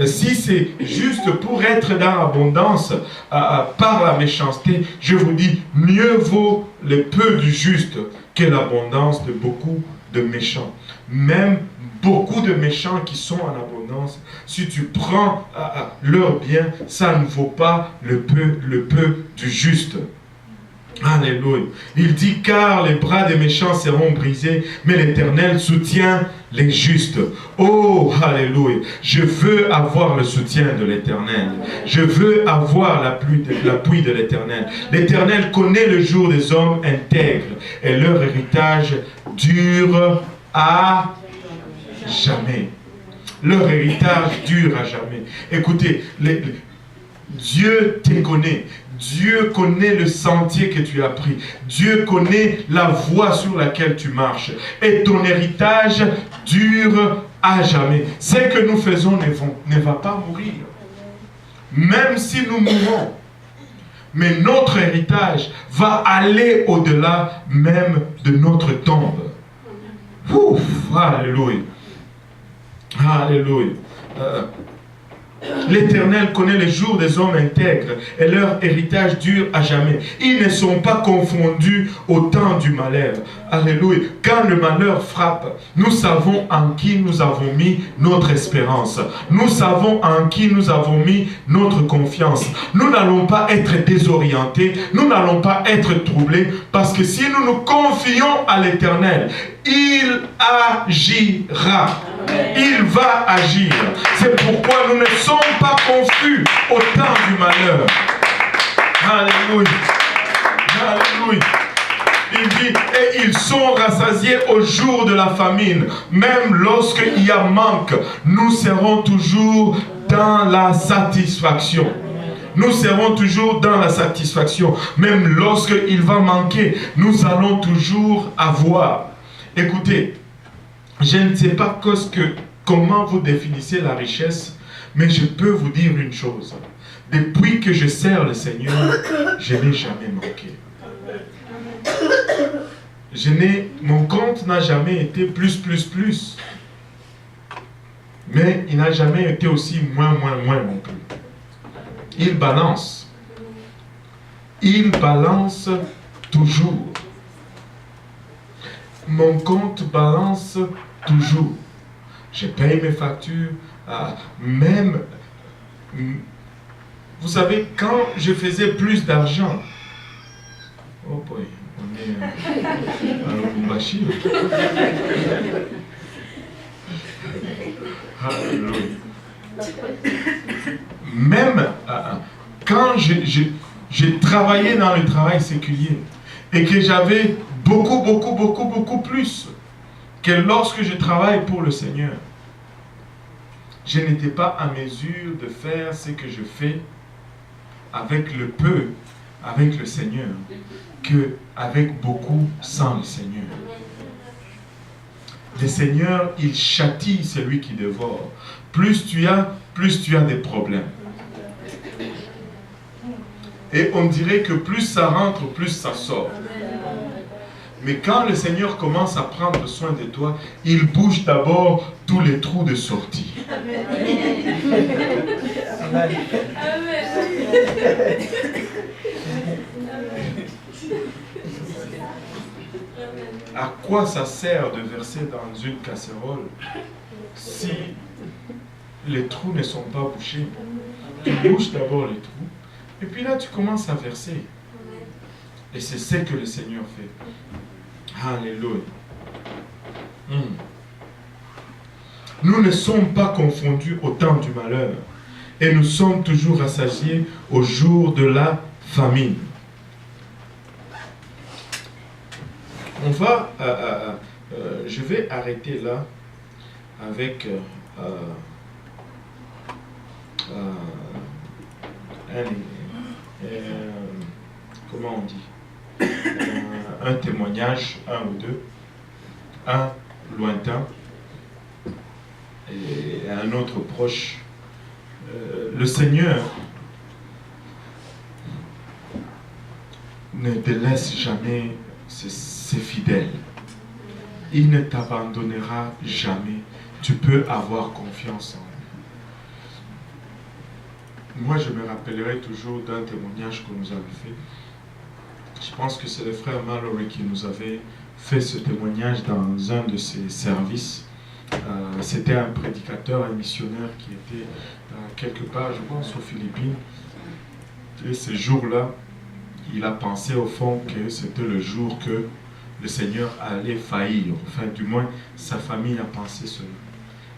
si c'est juste pour être dans l'abondance par la méchanceté, je vous dis, mieux vaut le peu du juste que l'abondance de beaucoup de méchants. Même beaucoup de méchants qui sont en abondance, si tu prends leur bien, ça ne vaut pas le peu du juste. Alléluia. Il dit, car les bras des méchants seront brisés, mais l'Éternel soutient les justes. Oh, alléluia. Je veux avoir le soutien de l'Éternel. Je veux avoir l'appui de l'Éternel. L'Éternel connaît le jour des hommes intègres et leur héritage dure à jamais. Leur héritage dure à jamais. Écoutez, Dieu te connaît. Dieu connaît le sentier que tu as pris. Dieu connaît la voie sur laquelle tu marches. Et ton héritage dure à jamais. Ce que nous faisons ne va pas mourir. Même si nous mourons. Mais notre héritage va aller au-delà même de notre tombe. Ouf, alléluia. Alléluia. L'Éternel connaît les jours des hommes intègres et leur héritage dure à jamais. Ils ne sont pas confondus au temps du malheur. Alléluia. Quand le malheur frappe, nous savons en qui nous avons mis notre espérance. Nous savons en qui nous avons mis notre confiance. Nous n'allons pas être désorientés. Nous n'allons pas être troublés. Parce que si nous nous confions à l'Éternel, il agira. Il va agir. C'est pourquoi nous ne sommes pas confus au temps du malheur. Alléluia. Alléluia. Il dit, et ils sont rassasiés au jour de la famine. Même lorsqu'il y a manque, nous serons toujours dans la satisfaction. Nous serons toujours dans la satisfaction. Même lorsqu'il va manquer, nous allons toujours avoir. Écoutez, je ne sais pas comment vous définissez la richesse, mais je peux vous dire une chose. Depuis que je sers le Seigneur, je n'ai jamais manqué. Mon compte n'a jamais été plus. Mais il n'a jamais été aussi moins non plus. Il balance. Il balance toujours. Mon compte balance toujours. Je paye mes factures. Même, vous savez, quand je faisais plus d'argent, oh boy, on est à Lubumbashi. Même quand j'ai travaillé dans le travail séculier et que j'avais beaucoup plus que lorsque je travaille pour le Seigneur, je n'étais pas à mesure de faire ce que je fais avec le peu, avec le Seigneur, qu'avec beaucoup sans le Seigneur. Le Seigneur, il châtie celui qui dévore. Plus tu as des problèmes. Et on dirait que plus ça rentre, plus ça sort. Mais quand le Seigneur commence à prendre soin de toi, il bouge d'abord tous les trous de sortie. Amen. À quoi ça sert de verser dans une casserole si les trous ne sont pas bouchés? Tu bouches d'abord les trous et puis là tu commences à verser. Et c'est ce que le Seigneur fait. Alléluia. Nous ne sommes pas confondus au temps du malheur et nous sommes toujours rassasiés au jour de la famine. Je vais arrêter là avec comment on dit, un témoignage, un ou deux, un lointain et un autre proche. Le Seigneur ne te laisse jamais, c'est fidèle. Il ne t'abandonnera jamais. Tu peux avoir confiance en lui. Moi, je me rappellerai toujours d'un témoignage que nous avons fait. Je pense que c'est le frère Mallory qui nous avait fait ce témoignage dans un de ses services. C'était un prédicateur, un missionnaire qui était quelque part, je pense, aux Philippines. Et ce jour-là, il a pensé au fond que c'était le jour que le Seigneur allait faillir. Enfin, du moins, sa famille a pensé cela.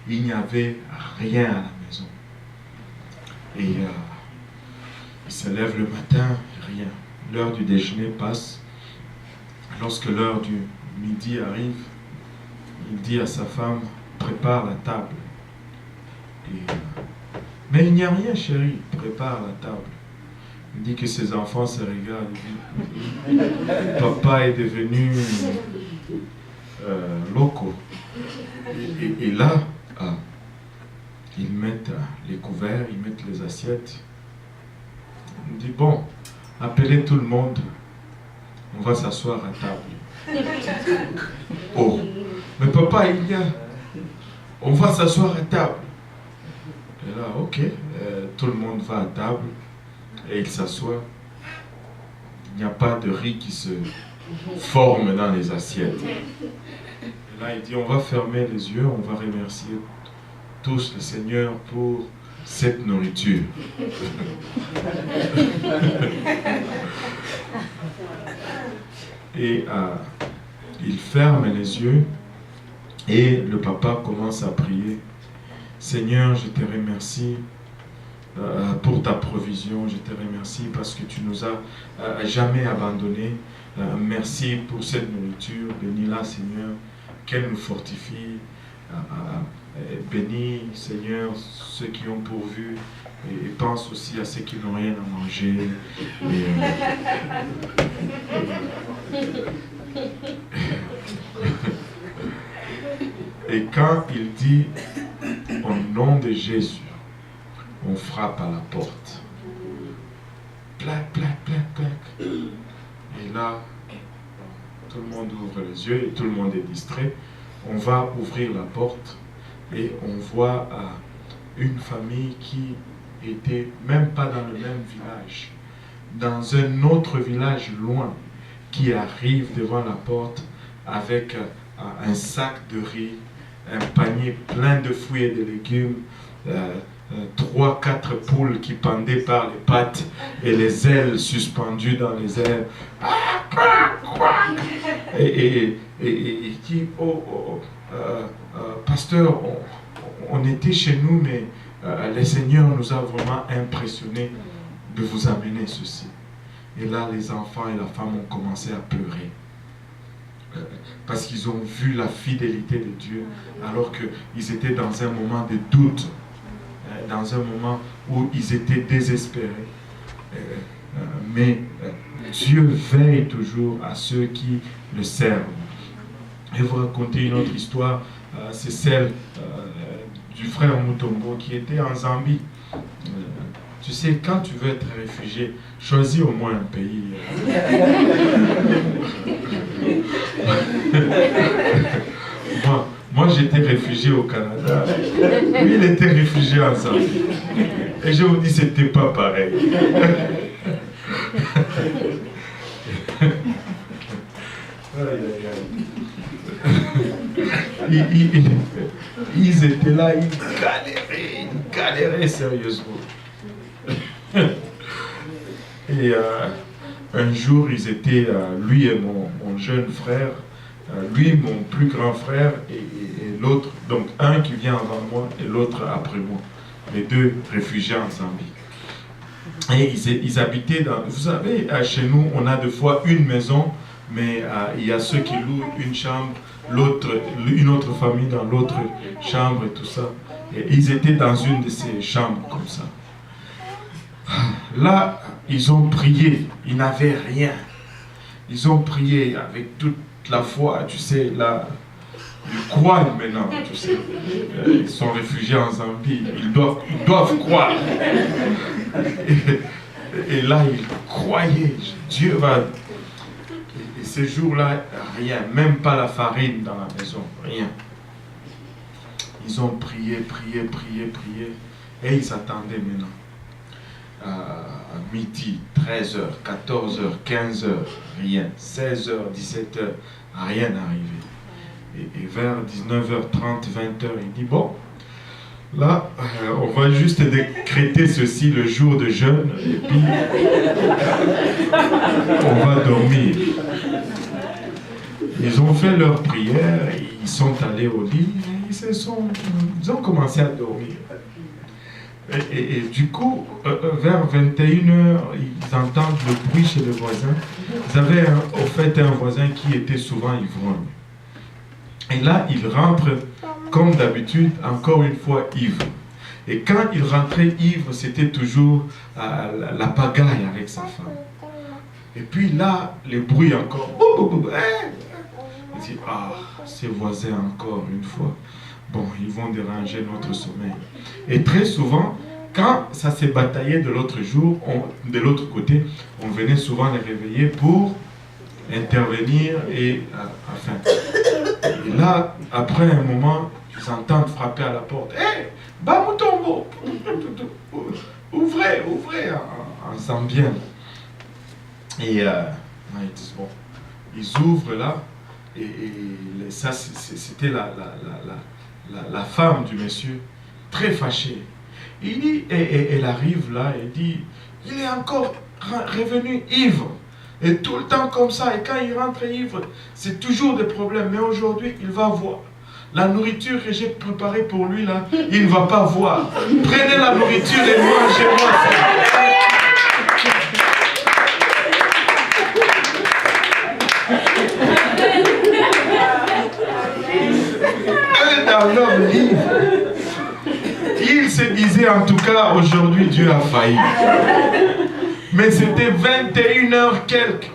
Il n'y avait rien à la maison. Et il se lève le matin, rien. L'heure du déjeuner passe. Lorsque l'heure du midi arrive, il dit à sa femme, prépare la table. Mais il n'y a rien, chérie, prépare la table. Il dit que ses enfants se regardent. Papa est devenu loco. Et là, ils mettent les couverts, ils mettent les assiettes. On dit, bon, appelez tout le monde, on va s'asseoir à table. Oh, mais papa, il y a, on va s'asseoir à table. Et là, ok, tout le monde va à table et il s'assoit. Il n'y a pas de riz qui se forme dans les assiettes. Et là, il dit, on va fermer les yeux, on va remercier tous le Seigneur pour cette nourriture. Et il ferme les yeux et le papa commence à prier. Seigneur, je te remercie pour ta provision, je te remercie parce que tu nous as jamais abandonnés. Merci pour cette nourriture, bénis-la Seigneur, qu'elle nous fortifie. Bénis Seigneur ceux qui ont pourvu et pense aussi à ceux qui n'ont rien à manger. Et quand il dit au nom de Jésus, on frappe à la porte. Plac, plac, plac, plac. Et là, tout le monde ouvre les yeux et tout le monde est distrait. On va ouvrir la porte et on voit une famille qui était même pas dans le même village, dans un autre village loin, qui arrive devant la porte avec un sac de riz, un panier plein de fruits et de légumes, 3-4 poules qui pendaient par les pattes et les ailes suspendues dans les airs. Et qui, pasteur, on était chez nous, mais le Seigneur nous a vraiment impressionnés de vous amener ceci. Et là, les enfants et la femme ont commencé à pleurer. Parce qu'ils ont vu la fidélité de Dieu, alors qu'ils étaient dans un moment de doute, dans un moment où ils étaient désespérés. Mais Dieu veille toujours à ceux qui le servent. Je vais vous raconter une autre histoire, c'est celle du frère Mutombo qui était en Zambie. Tu sais, quand tu veux être réfugié, choisis au moins un pays. Moi j'étais réfugié au Canada. Lui, il était réfugié en Zambie. Et je vous dis, c'était pas pareil. Ils étaient là, ils galéraient sérieusement. Et un jour, ils étaient, lui et mon jeune frère, lui, mon plus grand frère, et l'autre, donc un qui vient avant moi et l'autre après moi, les deux réfugiés en Zambie. Et ils habitaient dans, vous savez, chez nous, on a des fois une maison, mais il y a ceux qui louent une chambre, une autre famille dans l'autre chambre et tout ça. Et ils étaient dans une de ces chambres comme ça. Là, ils ont prié, ils n'avaient rien. Ils ont prié avec toute la foi, tu sais, là, ils croient maintenant, tu sais. Ils sont réfugiés en Zambie, ils doivent croire. Et là, ils croyaient, Dieu va... Et ces jours-là, rien, même pas la farine dans la maison, rien. Ils ont prié, et ils attendaient maintenant. À midi, 13h, 14h, 15h, rien. 16h, 17h, rien n'arrivait. Et vers 19h30, 20h, il dit, bon, là, on va juste décréter ceci le jour de jeûne, et puis on va dormir. Ils ont fait leur prière, ils sont allés au lit, ils ont commencé à dormir. Et du coup, vers 21h, ils entendent le bruit chez le voisin. Ils avaient au fait un voisin qui était souvent ivrogne. Et là, il rentre, comme d'habitude, encore une fois ivre. Et quand il rentrait ivre, c'était toujours la pagaille avec sa femme. Et puis là, le bruit encore. Il dit, ah, ces voisins encore une fois. bon, ils vont déranger notre sommeil. Et très souvent, quand ça s'est bataillé de l'autre jour, de l'autre côté, on venait souvent les réveiller pour intervenir et enfin. Et là, après un moment, ils entendent frapper à la porte. Hé, Bamutombo, ouvrez, en zambien. Et ils disent bon, ils ouvrent là, et ça c'était la femme du monsieur, très fâchée. Il dit, et elle arrive là, et dit, il est encore revenu ivre. Et tout le temps comme ça, et quand il rentre ivre, c'est toujours des problèmes. Mais aujourd'hui, il va voir. La nourriture que j'ai préparée pour lui là, il ne va pas voir. Prenez la nourriture et mangez-moi ça. Un homme libre. Il se disait en tout cas, aujourd'hui Dieu a failli. Mais c'était 21h quelques.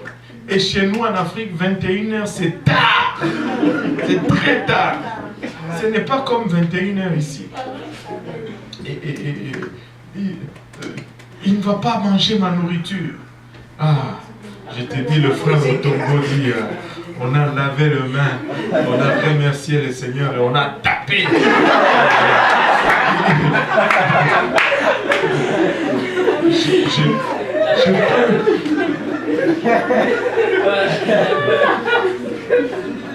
Et chez nous en Afrique, 21h c'est tard. C'est très tard. Ce n'est pas comme 21h ici. Il ne va pas manger ma nourriture. Ah, je te dis, le frère Mutombo dit, on a lavé les mains, on a remercié le Seigneur et on a tapé.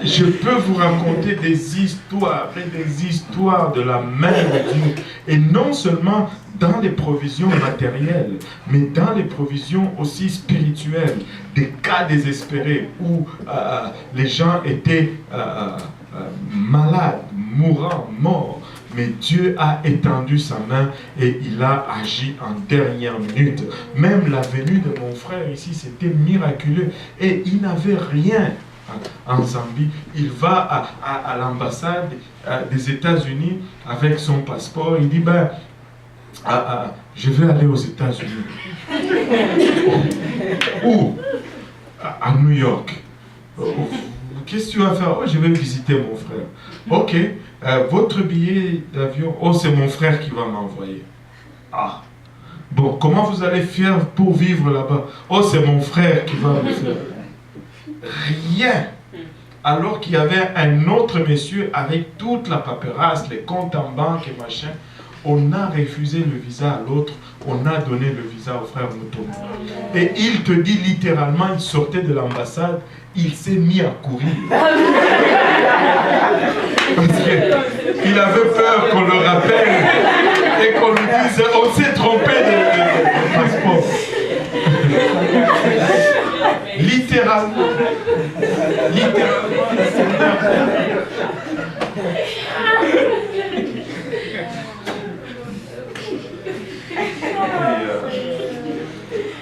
Je peux vous raconter des histoires de la main de Dieu. Et non seulement dans les provisions matérielles, mais dans les provisions aussi spirituelles. Des cas désespérés où les gens étaient malades, mourants, morts. Mais Dieu a étendu sa main et il a agi en dernière minute. Même la venue de mon frère ici, c'était miraculeux. Et il n'avait rien en Zambie. Il va à l'ambassade des États-Unis avec son passeport. Il dit, ben, je vais aller aux États-Unis. Où? À New York. Qu'est-ce que tu vas faire? Oh, je vais visiter mon frère. Ok. Votre billet d'avion? Oh, c'est mon frère qui va m'envoyer. Ah. Bon, comment vous allez faire pour vivre là-bas? Oh, c'est mon frère qui va me faire. Rien. Alors qu'il y avait un autre monsieur avec toute la paperasse, les comptes en banque et machin. On a refusé le visa à l'autre, on a donné le visa au frère Mutombo. Et il te dit littéralement, il sortait de l'ambassade, il s'est mis à courir. Parce qu'il avait peur qu'on le rappelle et qu'on lui dise, on s'est trompé de passeport. Littéralement.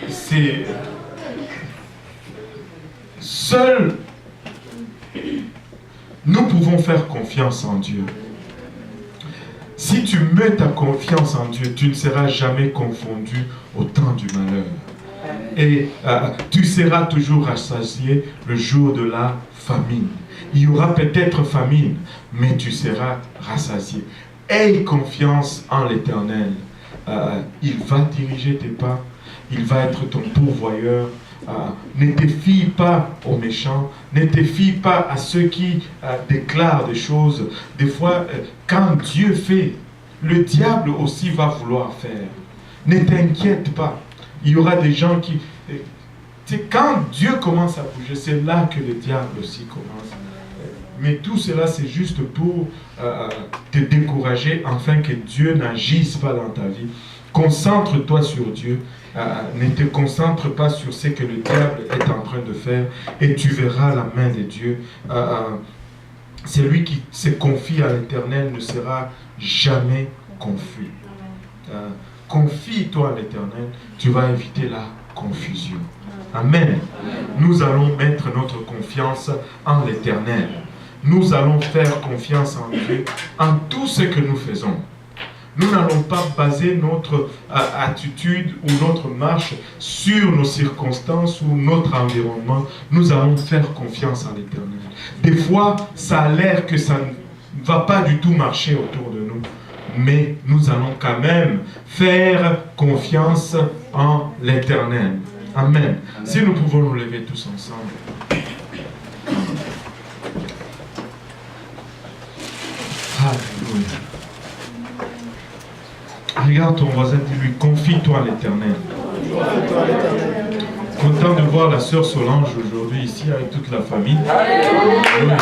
C'est seul nous pouvons faire confiance en Dieu. Si tu mets ta confiance en Dieu, tu ne seras jamais confondu au temps du malheur. Et tu seras toujours rassasié le jour de la famine. Il y aura peut-être famine, mais tu seras rassasié. Aie confiance en l'Éternel. Il va diriger tes pas. Il va être ton pourvoyeur. Ne te fie pas aux méchants. Ne te fie pas à ceux qui déclarent des choses. Des fois, quand Dieu fait, le diable aussi va vouloir faire. Ne t'inquiète pas. Il y aura des gens qui... quand Dieu commence à bouger, c'est là que le diable aussi commence. Mais tout cela, c'est juste pour te décourager, afin que Dieu n'agisse pas dans ta vie. Concentre-toi sur Dieu. Ne te concentre pas sur ce que le diable est en train de faire, et tu verras la main de Dieu. Celui qui se confie à l'Éternel ne sera jamais confus. Confie-toi à l'Éternel, tu vas éviter la confusion. Amen. Nous allons mettre notre confiance en l'Éternel. Nous allons faire confiance en Dieu en tout ce que nous faisons. Nous n'allons pas baser notre attitude ou notre marche sur nos circonstances ou notre environnement. Nous allons faire confiance à l'Éternel. Des fois, ça a l'air que ça ne va pas du tout marcher autour de nous. Mais nous allons quand même faire confiance en l'Éternel. Amen. Si nous pouvons nous lever tous ensemble. Alléluia. Regarde ton voisin, dis-lui, confie-toi à l'Éternel. Content de voir la sœur Solange aujourd'hui ici avec toute la famille. Alléluia.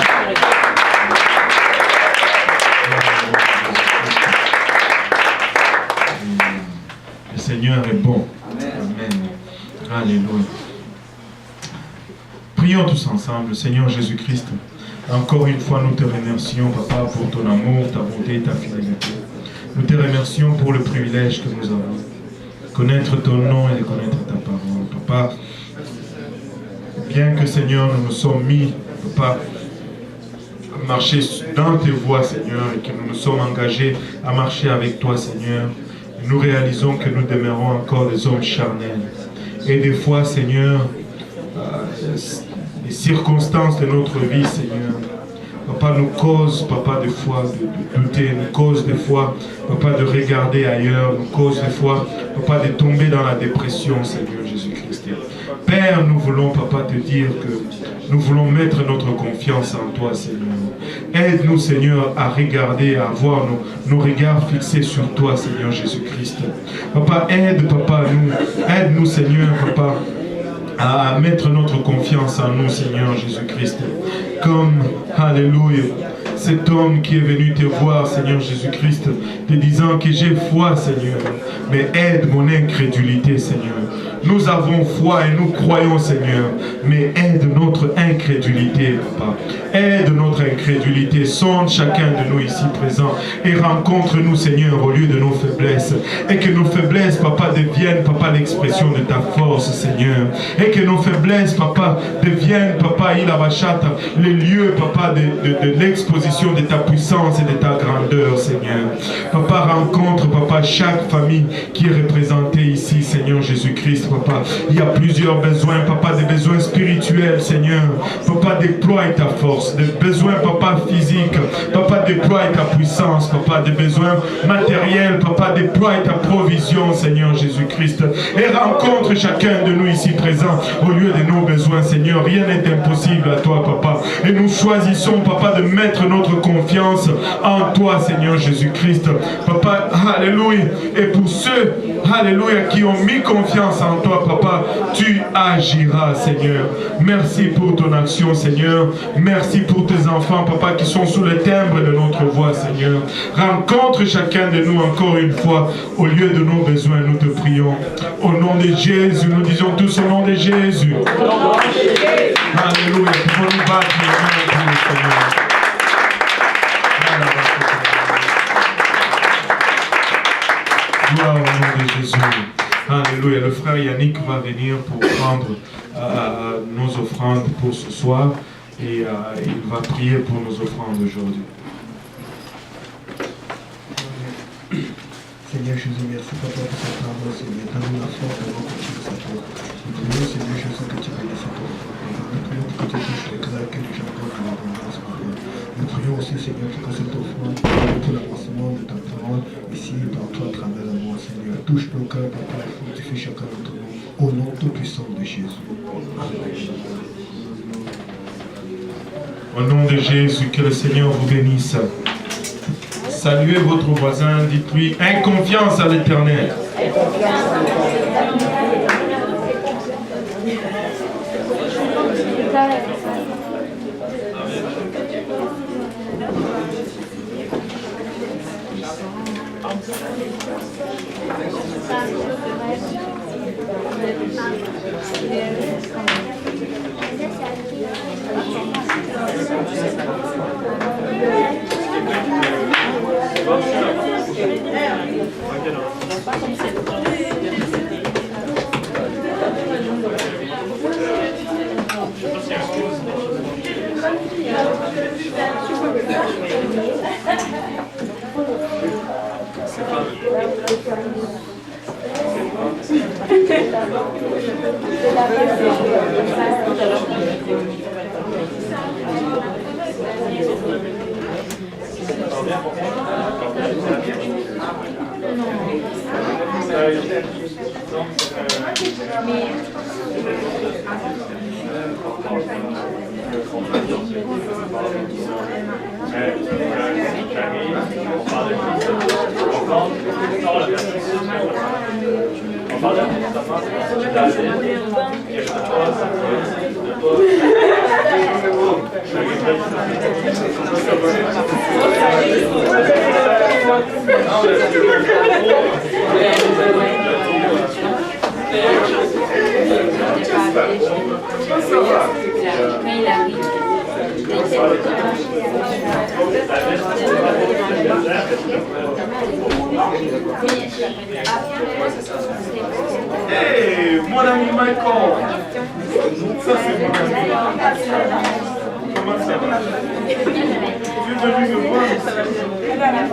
Le Seigneur est bon. Amen. Alléluia. Prions tous ensemble, Seigneur Jésus-Christ. Encore une fois, nous te remercions, Papa, pour ton amour, ta bonté et ta fidélité. Nous te remercions pour le privilège que nous avons. Connaître ton nom et de connaître ta parole. Papa, bien que, Seigneur, nous nous sommes mis, Papa, à marcher dans tes voies, Seigneur, et que nous nous sommes engagés à marcher avec toi, Seigneur, nous réalisons que nous demeurons encore des hommes charnels. Et des fois, Seigneur, les circonstances de notre vie, Seigneur, Papa, nous causent, Papa, des fois de douter, nous causent des fois, Papa, de regarder ailleurs, nous causent des fois, Papa, de tomber dans la dépression, Seigneur Jésus-Christ. Père, nous voulons, Papa, te dire que nous voulons mettre notre confiance en toi, Seigneur. Aide-nous, Seigneur, à regarder, à avoir nos regards fixés sur toi, Seigneur Jésus-Christ. Papa, aide-nous, Seigneur, Papa, à mettre notre confiance en nous, Seigneur Jésus-Christ. Comme, alléluia, cet homme qui est venu te voir, Seigneur Jésus-Christ, te disant que j'ai foi, Seigneur, mais aide mon incrédulité, Seigneur. Nous avons foi et nous croyons, Seigneur, mais aide notre incrédulité, Papa. Aide notre incrédulité. Sonde chacun de nous ici présents et rencontre-nous, Seigneur, au lieu de nos faiblesses. Et que nos faiblesses, Papa, deviennent, Papa, l'expression de ta force, Seigneur. Et que nos faiblesses, Papa, deviennent, Papa, Ilabachata, les lieux, Papa, de l'exposition de ta puissance et de ta grandeur, Seigneur. Papa, rencontre, Papa, chaque famille qui est représentée ici, Seigneur Jésus-Christ. Papa, il y a plusieurs besoins, Papa, des besoins spirituels, Seigneur. Papa, déploie ta force, des besoins, Papa, physiques. Papa, déploie ta puissance, Papa, des besoins matériels. Papa, déploie ta provision, Seigneur Jésus-Christ. Et rencontre chacun de nous ici présents au lieu de nos besoins, Seigneur. Rien n'est impossible à toi, Papa. Et nous choisissons, Papa, de mettre notre confiance en toi, Seigneur Jésus-Christ. Papa, alléluia. Et pour ceux, alléluia, qui ont mis confiance en toi, Papa, tu agiras, Seigneur. Merci pour ton action, Seigneur. Merci pour tes enfants, Papa, qui sont sous le timbre de notre voix, Seigneur. Rencontre chacun de nous encore une fois au lieu de nos besoins, nous te prions. Au nom de Jésus, nous disons tous au nom de Jésus. Alléluia. Pour nous battre les mains pour le Seigneur. Gloire au nom de Jésus. Alléluia. Le frère Yannick va venir pour prendre nos offrandes pour ce soir et il va prier pour nos offrandes aujourd'hui. Seigneur Jésus, merci Papa pour cette parole, Seigneur. Donne-nous la force d'avoir continué cette offre. Nous prions, Seigneur Jésus, que tu bénisses cette offre. Nous prions que tu touches les cœurs, que les gens donnent de l'abondance, Papa. Nous prions aussi, Seigneur, que cette offrande, pour l'avancement de ta parole, ici, dans toi, à travers le monde, Seigneur. Touche nos cœurs, Papa, et fortifie chacun d'entre nous, au nom tout puissant de Jésus. Au nom de Jésus, que le Seigneur vous bénisse. Saluez votre voisin, dites-lui, aie confiance à l'Éternel. Hey, mon ami Michael. Ça c'est mon ami. Comment ça va? Tu es venu me voir? C'est très bien.